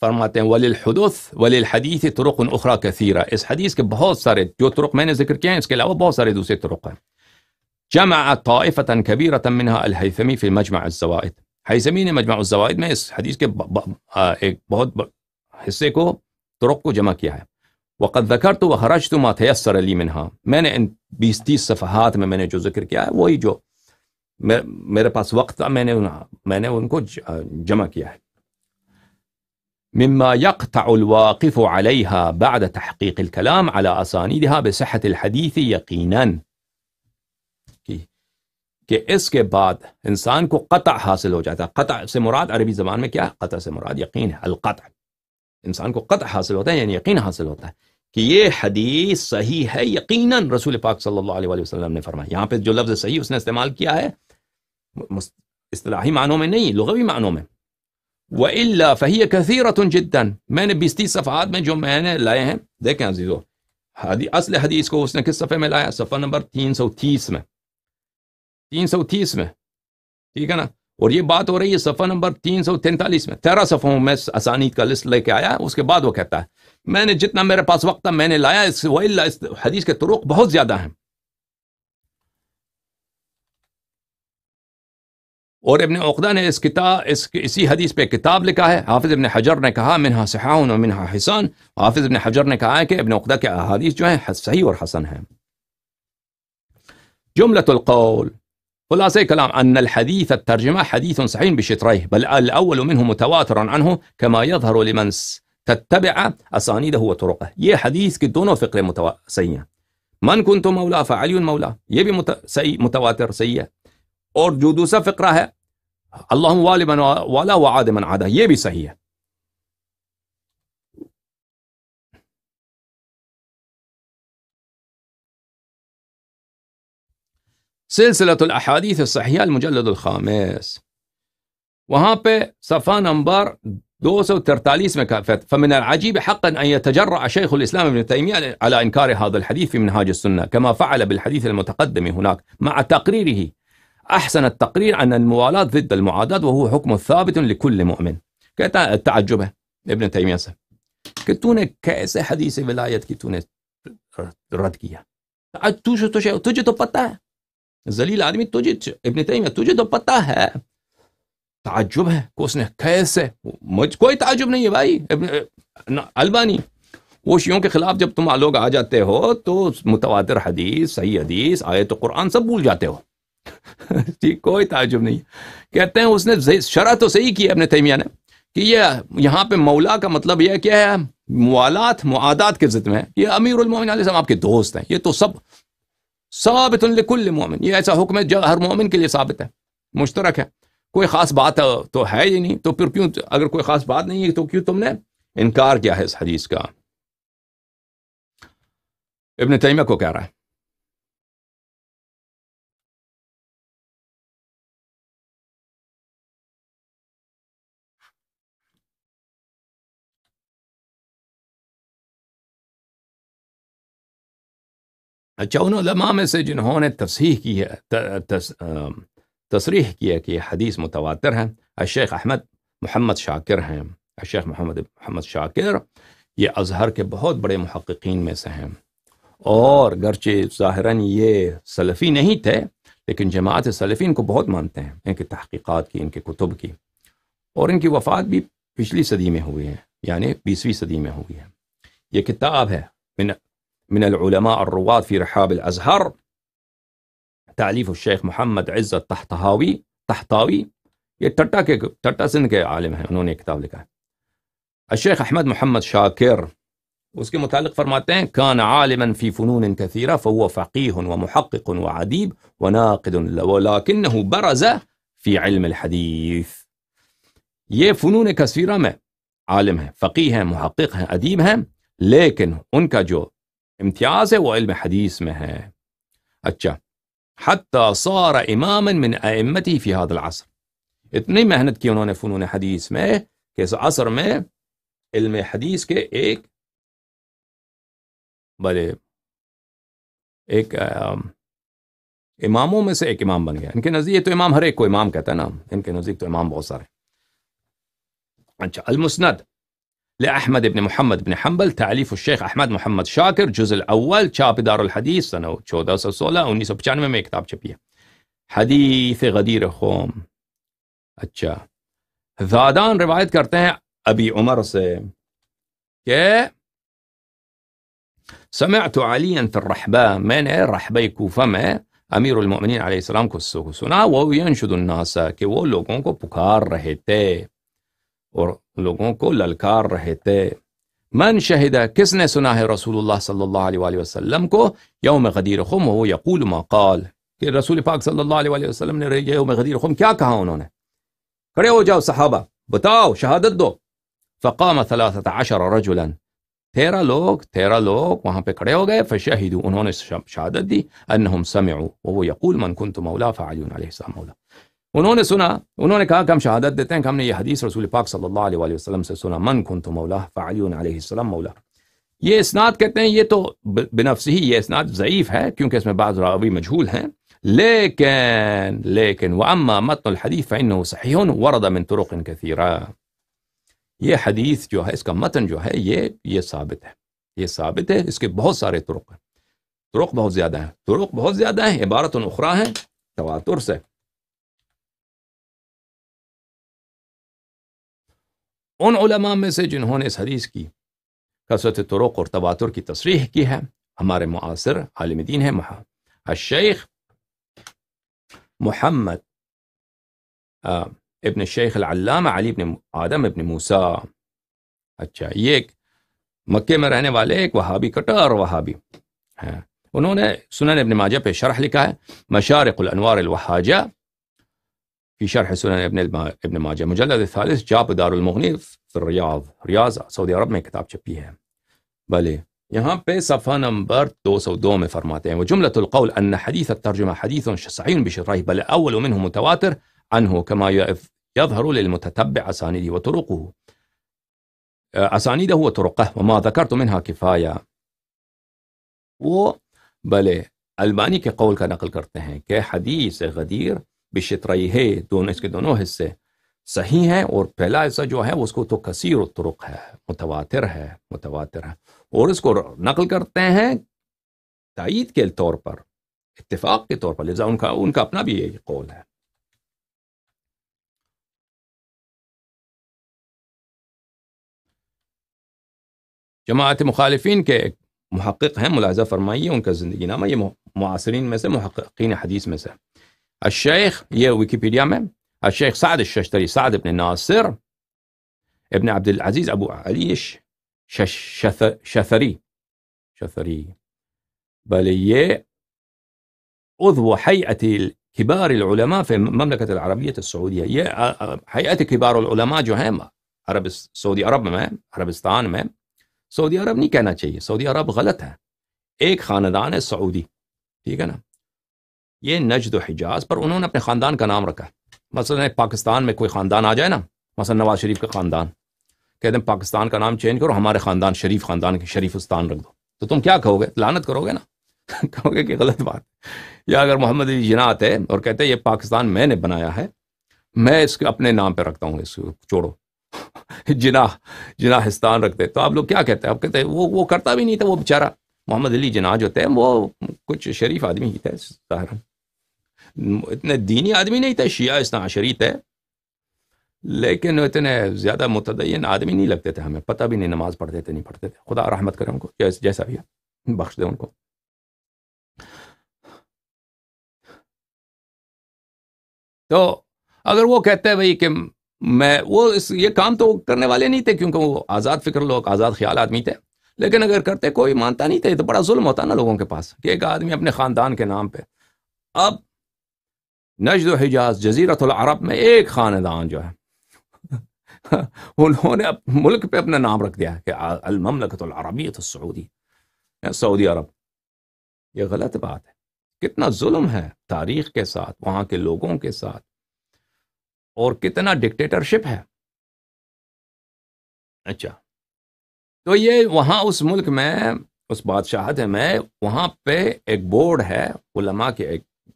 فرماتے ہیں وللحدث وللحدیث طرق اخرى کثیرہ، اس حدیث کے بہت سارے جو طرق میں نے ذکر کیے ہیں، اس کے علاوہ بہت سارے دوسرے طرق ہیں۔ جمع طائفة كبيرة منها الہیثمی فی مجمع الزوائد، ہیثمی نے مجمع الزوائد میں اس حدیث کے ایک بہت حصے کو طرق کو جمع کیا ہے۔ وقد ذکرت وخرجت ما تيسر لي منها، میں نے ان 20-30 صفحات میں نے جو ذکر کیا ہے وہی جو میرے پاس وقت تھا میں نے ان کو جمع کیا ہے۔ مما يقطع الواقف عليها بعد تحقيق الكلام على اسانيدها بصحة الحديث يقينا، کہ اس کے بعد انسان کو قطع حاصل ہو جاتا ہے۔ قطع سے مراد عربی زبان میں کیا ہے؟ قطع سے مراد یقین ہے، القطع، انسان کو قطع حاصل ہوتا ہے، یعنی یقین حاصل ہوتا ہے کہ یہ حدیث صحیح ہے یقیناً، رسول پاک صلی اللہ علیہ وسلم نے فرمایا۔ یہاں پہ جو لفظ صحیح اس نے استعمال کیا ہے اصطلاحی معنوں میں نہیں، لغوی معنوں میں۔ وَإِلَّا فَهِيَ كَثِيرَةٌ جِدًّا، میں نے 20-30 صفحات میں جو میں نے لائے ہیں، دیکھیں عزیزو، اصل حدیث کو اس نے کس صفحے میں لایا؟ صفحہ نمبر 330 میں، 330 میں، ٹھیک ہے نا؟ اور یہ بات ہو رہی ہے صفحہ نمبر 343 میں، 13 صفحوں میں اسانید کا لسٹ لے کے آیا۔ اس کے بعد وہ کہتا ہے میں نے جتنا میرے پاس وقت تھا میں نے لایا، اس حدیث کے طرق بہت زیادہ ہیں۔ اور ابن عقدہ نے اسی حدیث پہ کتاب لکھا ہے۔ حافظ ابن حجر نے کہا منہا صحاح و منہا حسان، حافظ ابن حجر نے کہا ہے کہ ابن عقدہ کے احادیث جو ہیں صحیح اور حسن ہیں۔ جملۃ القول، خلاصہ کلام، ان الحديث الترجمہ حدیث صحیح بشطريه بل الاول منه متواتر عنه كما يظهر لمن تتبع اسانیدہ وطرقه، یہ حدیث کے دونوں فقرے صحیح ہیں۔ من كنت مولا فعلی مولا، یہ بھی صحیح متواتر صحیح ہے۔ اور جو دوسرا فقرہ ہے اللہم والی من والا وعاد من عادہ، یہ بھی صحیح ہے۔ سلسلۃ الاحادیث الصحیحہ المجلد الخامس، وہاں پہ صفحہ نمبر 243 میں کہا فمن العجیب حقا ان يتجرأ شیخ الاسلام ابن تیمیہ على انکار هذا الحديث في منهاج السنة كما فعل بالحديث المتقدم هناك مع تقريره احسن التقریر ان الموالات ضد المعادات وهو حکم ثابت لكل مؤمن۔ کہتا ہے تعجب ہے ابن تیمیہ سے کہ تو نے کیسے حدیث ولایت کی تو نے رد کیا، تجھے تو پتہ ہے، ذلیل آدمی، تجھے ابن تیمیہ تجھے تو پتہ ہے۔ تعجب ہے کہ اس نے کیسے، مجھ کوئی تعجب نہیں ہے بھائی۔ ابن البانی، وہ شیعوں کے خلاف جب تم لوگ آ جاتے ہو تو متواتر حدیث، صحیح حدیث، آیت قرآن سب بھول جاتے ہو۔ ٹھیک، کوئی تعجب نہیں۔ کہتے ہیں اس نے شرح تو صحیح کی ابن تیمیہ نے کہ یہ یہاں پہ مولا کا مطلب یہ کیا ہے، موالات معادات کے ضد میں، یہ امیر المومنین علیہ السلام آپ کے دوست ہیں، یہ تو سب ثابت لکل مومن، یہ ایسا حکم ہے جو ہر مومن کے لیے ثابت ہے، مشترک ہے، کوئی خاص بات تو ہے ہی نہیں، تو پھر کیوں، اگر کوئی خاص بات نہیں ہے تو کیوں تم نے انکار کیا ہے اس حدیث کا؟ ابن تیمیہ کو کہہ رہا ہے۔ اچھا، ان علماء میں سے جنہوں نے تصحیح کی ہے، تصریح کی ہے کہ یہ حدیث متواتر ہے، الشیخ احمد محمد شاکر ہیں۔ الشیخ محمد شاکر یہ ازہر کے بہت بڑے محققین میں سے ہیں، اور گرچہ ظاہراً یہ سلفی نہیں تھے لیکن جماعت سلفین کو بہت مانتے ہیں، ان کی تحقیقات کی، ان کے کتب کی، اور ان کی وفات بھی پچھلی صدی میں ہوئی ہے، یعنی 20ویں صدی میں ہوئی ہے۔ یہ کتاب ہے من العلماء الرواد فی رحاب الازہر، تالیف الشیخ محمد عزت تحتاوی، یہ ٹٹا سندھ کے عالم ہیں، انہوں نے کتاب لکھا ہے۔ الشیخ احمد محمد شاکر اس کے متعلق فرماتے ہیں کان عالما فی فنون کثیرہ فهو فقیہ ومحقق وعدیب وناقد ولکنہ برز فی علم الحدیث. یہ فنون کثیرہ میں عالم ہیں، فقیہ ہیں، محقق ہیں، ادیب ہیں، لیکن ان کا جو امتیاز ہے وہ علم حدیث میں ہے. اچھا، حتی صار اماما من ائمته فی هذا العصر. اتنی محنت کی انہوں نے فنون حدیث میں کہ اس عصر میں علم حدیث کے ایک اماموں میں سے ایک امام بن گیا. ان کے نزدیک تو امام ہر ایک کو امام کہتا ہے نا، ان کے نزدیک تو امام بہت سارے. اچھا، المسند لأحمد بن محمد بن حنبل تعلیف الشیخ احمد محمد شاکر، جزء الاول، چھاپ دار الحدیث، سنہ 1416، 1995 میں کتاب چھپی ہے. حدیث غدیر قوم. اچھا، زادان روایت کرتے ہیں ابی عمر سے کہ سمعت علیا فی الرحبہ، میں نے رحبہ کوفہ میں امیر المؤمنین علیہ السلام کو سنا، وہ ینشد الناس، کہ وہ لوگوں کو پکار رہے تھے اور لوگوں کو للکار رہے تھے. من شہد، کس نے سنا ہے رسول اللہ صلی اللہ علیہ وآلہ وسلم کو یوم غدیر خم وہ یقول ما قال، کہ رسول پاک صلی اللہ علیہ وآلہ وسلم نے یوم غدیر خم کیا کہا. انہوں نے کھڑے ہو جاؤ صحابہ، بتاؤ، شہادت دو. فقام 13 رجلا، 13 لوگ وہاں پہ کھڑے ہو گئے. فشہدوا، انہوں نے شہادت دی، انہم سمعوا وهو يقول من كنت مولا فعلی علیہ السلام مولا. انہوں نے سنا، انہوں نے کہا کہ ہم شہادت دیتے ہیں کہ ہم نے یہ حدیث رسول پاک صلی اللہ علیہ وآلہ وسلم سے سنا، من کنت مولا فعلی علیہ السلام مولا. یہ اسناد کہتے ہیں یہ تو بنفس ہی یہ اسناد ضعیف ہے کیونکہ اس میں بعض راوی مجہول ہیں، لیکن واما متن الحدیث فانه صحیح ورد من طرق کثیرہ. یہ حدیث جو ہے، اس کا متن جو ہے یہ ثابت ہے، یہ ثابت ہے، اس کے بہت سارے طرق ہیں، طرق بہت زیادہ ہیں، عبارت اخرى ہیں تواتر سے. ان علماء میں سے جنہوں نے اس حدیث کی کثرت طرق اور تواتر کی تصریح کی ہے ہمارے معاصر عالم دین ہے الشیخ محمد ابن شیخ العلامہ علی ابن آدم ابن موسیٰ. اچھا، یہ ایک مکے میں رہنے والے ایک وہابی، کٹار وہابی ہیں. انہوں نے سنن ابن ماجہ پہ شرح لکھا ہے، مشارق الانوار الوہاجہ فی شرح سنن ابن ماجہ، مجلد الثالث، جاپ دار المغنی فی ریاض سعودی عرب میں کتاب چھپی ہے. بھلے یہاں پہ صفحہ نمبر 202 میں فرماتے ہیں وجملۃ القول ان حدیث الترجمہ حدیث صحیح بشرطیہ بل اول منه متواتر عنه كما يظهر للمتتبع اسانیده وطرقه وما ذکرت منها کفایہ. وہ بھلے البانی کے قول کا نقل کرتے ہیں کہ حدیث غدیر بشطرئی ہے، دونوں اس کے دونوں حصے صحیح ہیں، اور پہلا حصہ جو ہے اس کو تو کثیر الطرق ہے، متواتر ہے، اور اس کو نقل کرتے ہیں تائید کے طور پر، اتفاق کے طور پر، لذا ان کا اپنا بھی یہ قول ہے. جماعت مخالفین کے محقق ہیں، ملاحظہ فرمائیے ان کا زندگی نامہ، یہ معاصرین میں سے، محققین حدیث میں سے. الشیخ، یہ ویکیپیڈیا میں، الشیخ سعد الششتری، سعد ابن ناصر ابن عبد العزیز ابو علی شثری، بل یہ عضو حیئت کبار العلماء فی مملکت العربیت السعودیہ. یہ حیئت کبار العلماء جو ہیں سعودی عرب میں، عربستان میں، سعودی عرب نہیں کہنا چاہیے، سعودی عرب غلط ہے، ایک خاندان ہے سعودی، ٹھیک ہے نا. یہ نجد و حجاز پر انہوں نے اپنے خاندان کا نام رکھا. مثلا پاکستان میں کوئی خاندان آ جائے نا، مثلا نواز شریف کا خاندان، کہتے ہیں پاکستان کا نام چینج کرو، ہمارے خاندان شریف خاندان کی شریفستان رکھ دو، تو تم کیا کہو گے؟ لعنت کرو گے نا، کہو گے کہ غلط بات. یا اگر محمد علی جناح ہے اور کہتے ہیں یہ پاکستان میں نے بنایا ہے، میں اس کو اپنے نام پہ رکھتا ہوں، اس کو چھوڑو، جناحستان رکھتے، تو آپ لوگ کیا کہتے ہیں؟ آپ کہتے ہیں وہ کرتا بھی نہیں تھا، وہ بیچارہ محمد علی جناح جو تھے وہ کچھ شریف آدمی ہی تھے، ظاہر اتنے دینی آدمی نہیں تھے، شیعہ اثنا عشری تھے، لیکن اتنے زیادہ متدین آدمی نہیں لگتے تھے، ہمیں پتہ بھی نہیں نماز پڑھتے تھے نہیں پڑھتے تھے. خدا رحمت کرے ان کو، جیسا بھی ہے، بخش دے ان کو. تو اگر وہ کہتے ہیں بھائی کہ میں یہ کام تو کرنے والے نہیں تھے، کیونکہ وہ آزاد فکر لوگ، آزاد خیال آدمی تھے، لیکن اگر کرتے کوئی مانتا نہیں تھا، تو بڑا ظلم ہوتا نا لوگوں کے پاس کہ ایک آدمی اپنے خاندان کے نام پہ. اب نجد و حجاز جزیرۃ العرب میں ایک خاندان جو ہے انہوں نے ملک پہ اپنا نام رکھ دیا کہ المملکۃ العربیۃ السعودی، سعودی عرب. یہ غلط بات ہے. کتنا ظلم ہے تاریخ کے ساتھ، وہاں کے لوگوں کے ساتھ، اور کتنا ڈکٹیٹرشپ ہے. اچھا، تو یہ وہاں اس ملک میں، اس بادشاہت میں، وہاں پہ ایک بورڈ ہے علماء کے،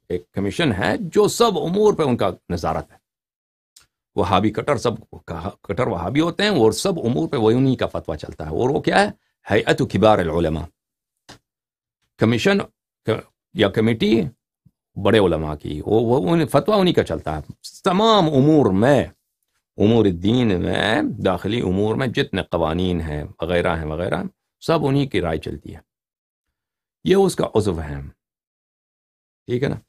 ایک کمیشن ہے جو سب امور پہ ان کا نظارت ہے. وہابی کٹر، سب کٹر وہابی ہوتے ہیں، اور سب امور پہ وہی انہی کا فتویٰ چلتا ہے. اور وہ کیا ہے؟ ہیئت کبار العلماء، کمیشن یا کمیٹی بڑے علماء کی، وہ فتویٰ انہی کا چلتا ہے. تمام امور میں، امور الدین میں، داخلی امور میں جتنے قوانین ہیں وغیرہ ہیں وغیرہ، سب انہی کی رائے چلتی ہے. یہ اس کا عضو ہے. ٹھیک ہے نا.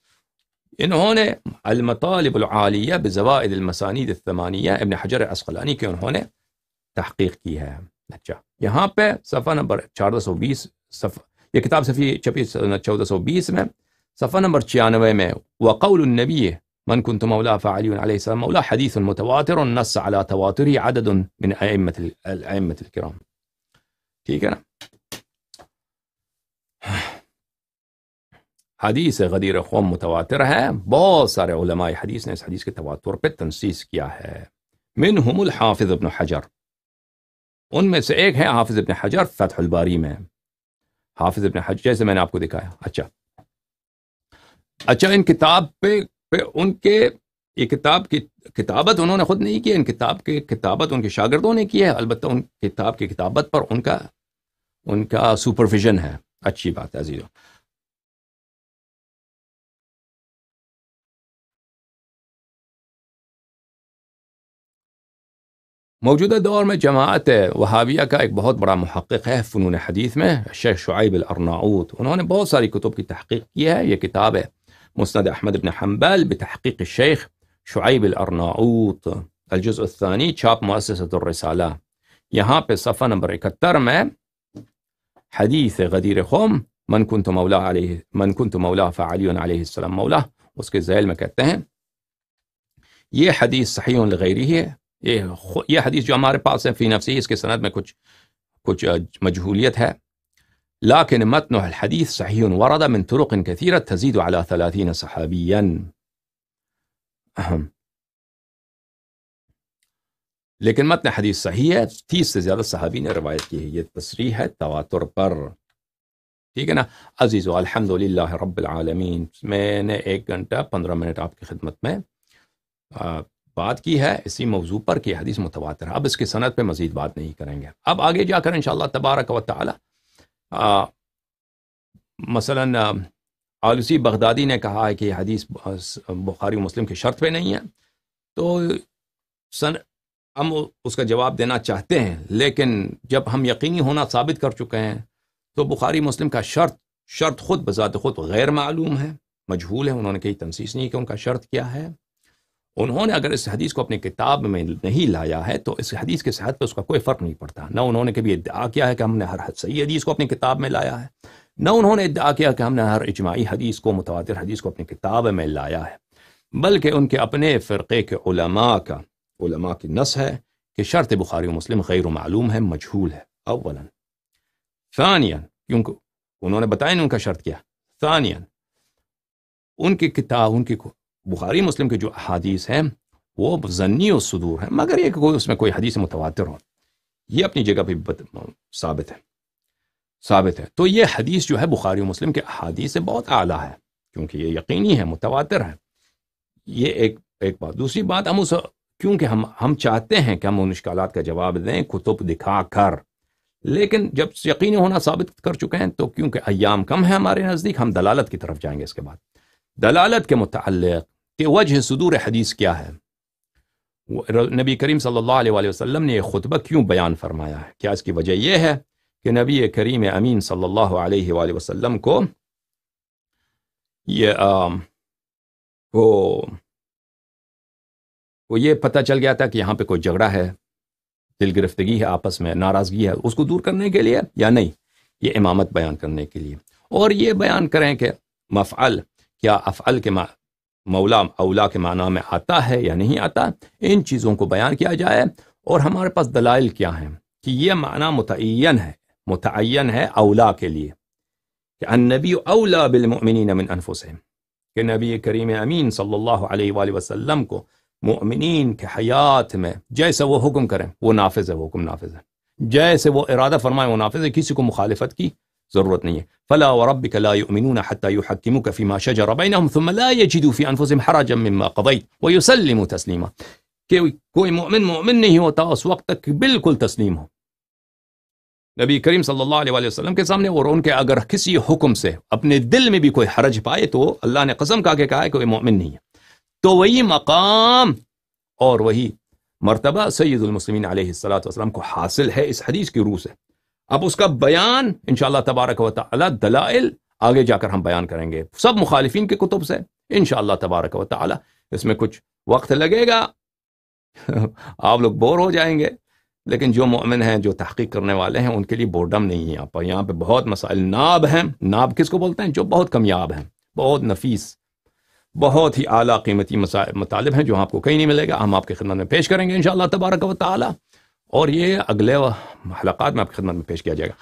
انہوں نے المطالب العالیہ بزوائد المسانید الثمانیہ ابن حجر عسقلانی کے انہوں نے تحقیق کی ہے. اچھا، یہاں پہ صفحہ نمبر 1420، یہ کتاب صفحہ چھپی 1420 میں، صفحہ نمبر 96 میں، وقول النبی من كنت مولا فعلی علیہ السلام مولا حدیث متواتر نص على تواتره عدد من ائمة الکرام. ٹھیک ہے نا. حدیث غدیر قوم متواتر ہے، بہت سارے علماء حدیث نے اس حدیث کے تواتر پہ تنصیص کیا ہے. منہم الحافظ ابن حجر، ان میں سے ایک ہے حافظ ابن حجر فتح الباری میں. حافظ ابن حجر جیسے میں نے آپ کو دکھایا. اچھا، ان کتاب پہ ان کے، یہ کتاب کی کتابت انہوں نے خود نہیں کی، ان کتاب کی کتابت ان کے شاگردوں نے کی ہے. البتہ ان کتاب کی کتابت پر ان کا سپرویژن ہے. اچھی بات ہے عزیزوں. موجودہ دور میں جماعت وہابیہ کا ایک بہت بڑا محقق ہے فنون حدیث میں، شیخ شعیب الارناؤوط. انہوں نے بہت ساری کتب کی تحقیق کی ہے. یہ کتاب ہے مسند احمد بن حنبل بتحقیق الشیخ شعیب الارناؤوط، الجزء الثانی، چھاپ مؤسسۃ الرسالہ. یہاں پہ صفحہ نمبر 71 میں حدیث غدیر قوم من كنت مولا فعلی علیہ السلام مولا، اس کے ذیل میں کہتے ہیں یہ حدیث صحیح لغیرہ ہے. یہ حدیث جو ہمارے پاس ہے فی نفسی، اس کے سند میں کچھ مجہولیت ہے، لیکن متن الحدیث صحیح ورد من طرق کثیرہ تزید على 30 صحابیا. لیکن متن حدیث صحیح ہے، 30 سے زیادہ صحابی نے روایت کی ہے. یہ تصریح ہے تواتر پر. ٹھیک ہے نا عزیزو. الحمدللہ رب العالمین. میں نے 1 گھنٹہ 15 منٹ آپ کی خدمت میں بات کی ہے اسی موضوع پر کہ حدیث متواتر ہے. اب اس کی سند پہ مزید بات نہیں کریں گے. اب آگے جا کر انشاءاللہ تبارک و تعالی مثلا آلوسی بغدادی نے کہا ہے کہ یہ حدیث بخاری و مسلم کی شرط پہ نہیں ہے، تو ہم اس کا جواب دینا چاہتے ہیں، لیکن جب ہم یقینی ہونا ثابت کر چکے ہیں تو بخاری مسلم کا شرط خود بذات خود غیر معلوم ہے، مجہول ہے. انہوں نے کہیں تنصیص نہیں کہ ان کا شرط کیا ہے. انہوں نے اگر اس حدیث کو اپنی کتاب میں نہیں لایا ہے تو اس حدیث کی صحت پہ اس کا کوئی فرق نہیں پڑتا. نہ انہوں نے کبھی ادعا کیا ہے کہ ہم نے ہر صحیح حدیث کو اپنی کتاب میں لایا ہے، نہ انہوں نے ادعا کیا کہ ہم نے ہر اجماعی حدیث کو، متواتر حدیث کو اپنی کتاب میں لایا ہے، بلکہ ان کے اپنے فرقے کے علماء کی نص ہے کہ شرط بخاری و مسلم غیر معلوم ہے، مجہول ہے. اولا. ثانیا، کیونکہ انہوں نے بتایا نہیں ان کا شرط کیا. ثانیا، ان کی کتاب، ان کی بخاری مسلم کے جو احادیث ہیں وہ ظنی و صدور ہیں، مگر یہ کہ اس میں کوئی حدیث متواتر ہو، یہ اپنی جگہ پہ ثابت ہے. تو یہ حدیث جو ہے بخاری و مسلم کے احادیث سے بہت اعلیٰ ہے، کیونکہ یہ یقینی ہے، متواتر ہے. یہ ایک بات. دوسری بات، کیونکہ ہم چاہتے ہیں کہ ہم ان اشکالات کا جواب دیں کتب دکھا کر، لیکن جب یقینی ہونا ثابت کر چکے ہیں تو کیونکہ ایام کم ہے ہمارے نزدیک، ہم دلالت کی طرف جائیں گے. اس کے بعد دلالت کے متعلق کہ وجہ صدور حدیث کیا ہے، نبی کریم صلی اللہ علیہ وآلہ وسلم نے یہ خطبہ کیوں بیان فرمایا ہے. کیا اس کی وجہ یہ ہے کہ نبی کریم امین صلی اللہ علیہ وآلہ وسلم کو یہ پتہ چل گیا تھا کہ یہاں پہ کوئی جھگڑا ہے دل گرفتگی ہے آپس میں، ناراضگی ہے، اس کو دور کرنے کے لیے یا نہیں، یہ امامت بیان کرنے کے لیے. اور یہ بیان کریں کہ مفعل کیا افعل کے مولا اولا کے معنی میں آتا ہے یا نہیں آتا، ان چیزوں کو بیان کیا جائے. اور ہمارے پاس دلائل کیا ہیں کہ یہ معنی متعین ہے اولا کے لیے، کہ النبی اولا بالمؤمنین من انفسهم، کہ نبی کریم امین صلی اللہ علیہ وآلہ وسلم کو مؤمنین کے حیات میں جیسے وہ حکم کریں وہ نافذ ہے، وہ حکم نافذ ہے، جیسے وہ ارادہ فرمائے وہ نافذ ہے، کسی کو مخالفت کی ضرورت نہیں ہے. فلا وربک لا یؤمنون حتى يحكموك فيما شجر بينهم ثم لا يجدوا في انفسهم حرجا مما قضيت ويسلموا تسلیما، کہ کوئی مومن نہیں ہوتا اس وقت تک کہ بالکل تسلیم ہو نبی کریم صلی اللہ علیہ وسلم کے سامنے. اور ان کے اگر کسی حکم سے اپنے دل میں بھی کوئی حرج پائے تو اللہ نے قسم کھا کے کہا ہے کہ وہ مومن نہیں ہے. تو وہی مقام اور وہی مرتبہ سید المسلمین علیہ الصلوۃ والسلام کو حاصل ہے اس حدیث کی روح سے. اب اس کا بیان انشاءاللہ تبارک و تعالی دلائل آگے جا کر ہم بیان کریں گے سب مخالفین کے کتب سے انشاءاللہ تبارک و تعالی. اس میں کچھ وقت لگے گا، آپ لوگ بور ہو جائیں گے، لیکن جو مومن ہیں، جو تحقیق کرنے والے ہیں، ان کے لیے بورڈم نہیں ہے. یہاں پہ بہت مسائل ناب ہیں. ناب کس کو بولتے ہیں؟ جو بہت کمیاب ہیں، بہت نفیس، بہت ہی اعلیٰ قیمتی مطالب ہیں جو آپ کو کہیں نہیں ملے گا. ہم آپ کی خدمت میں پیش کریں گے انشاءاللہ تبارک و تعالی، اور یہ اگلے حلقات میں آپ کی خدمت میں پیش کیا جائے گا.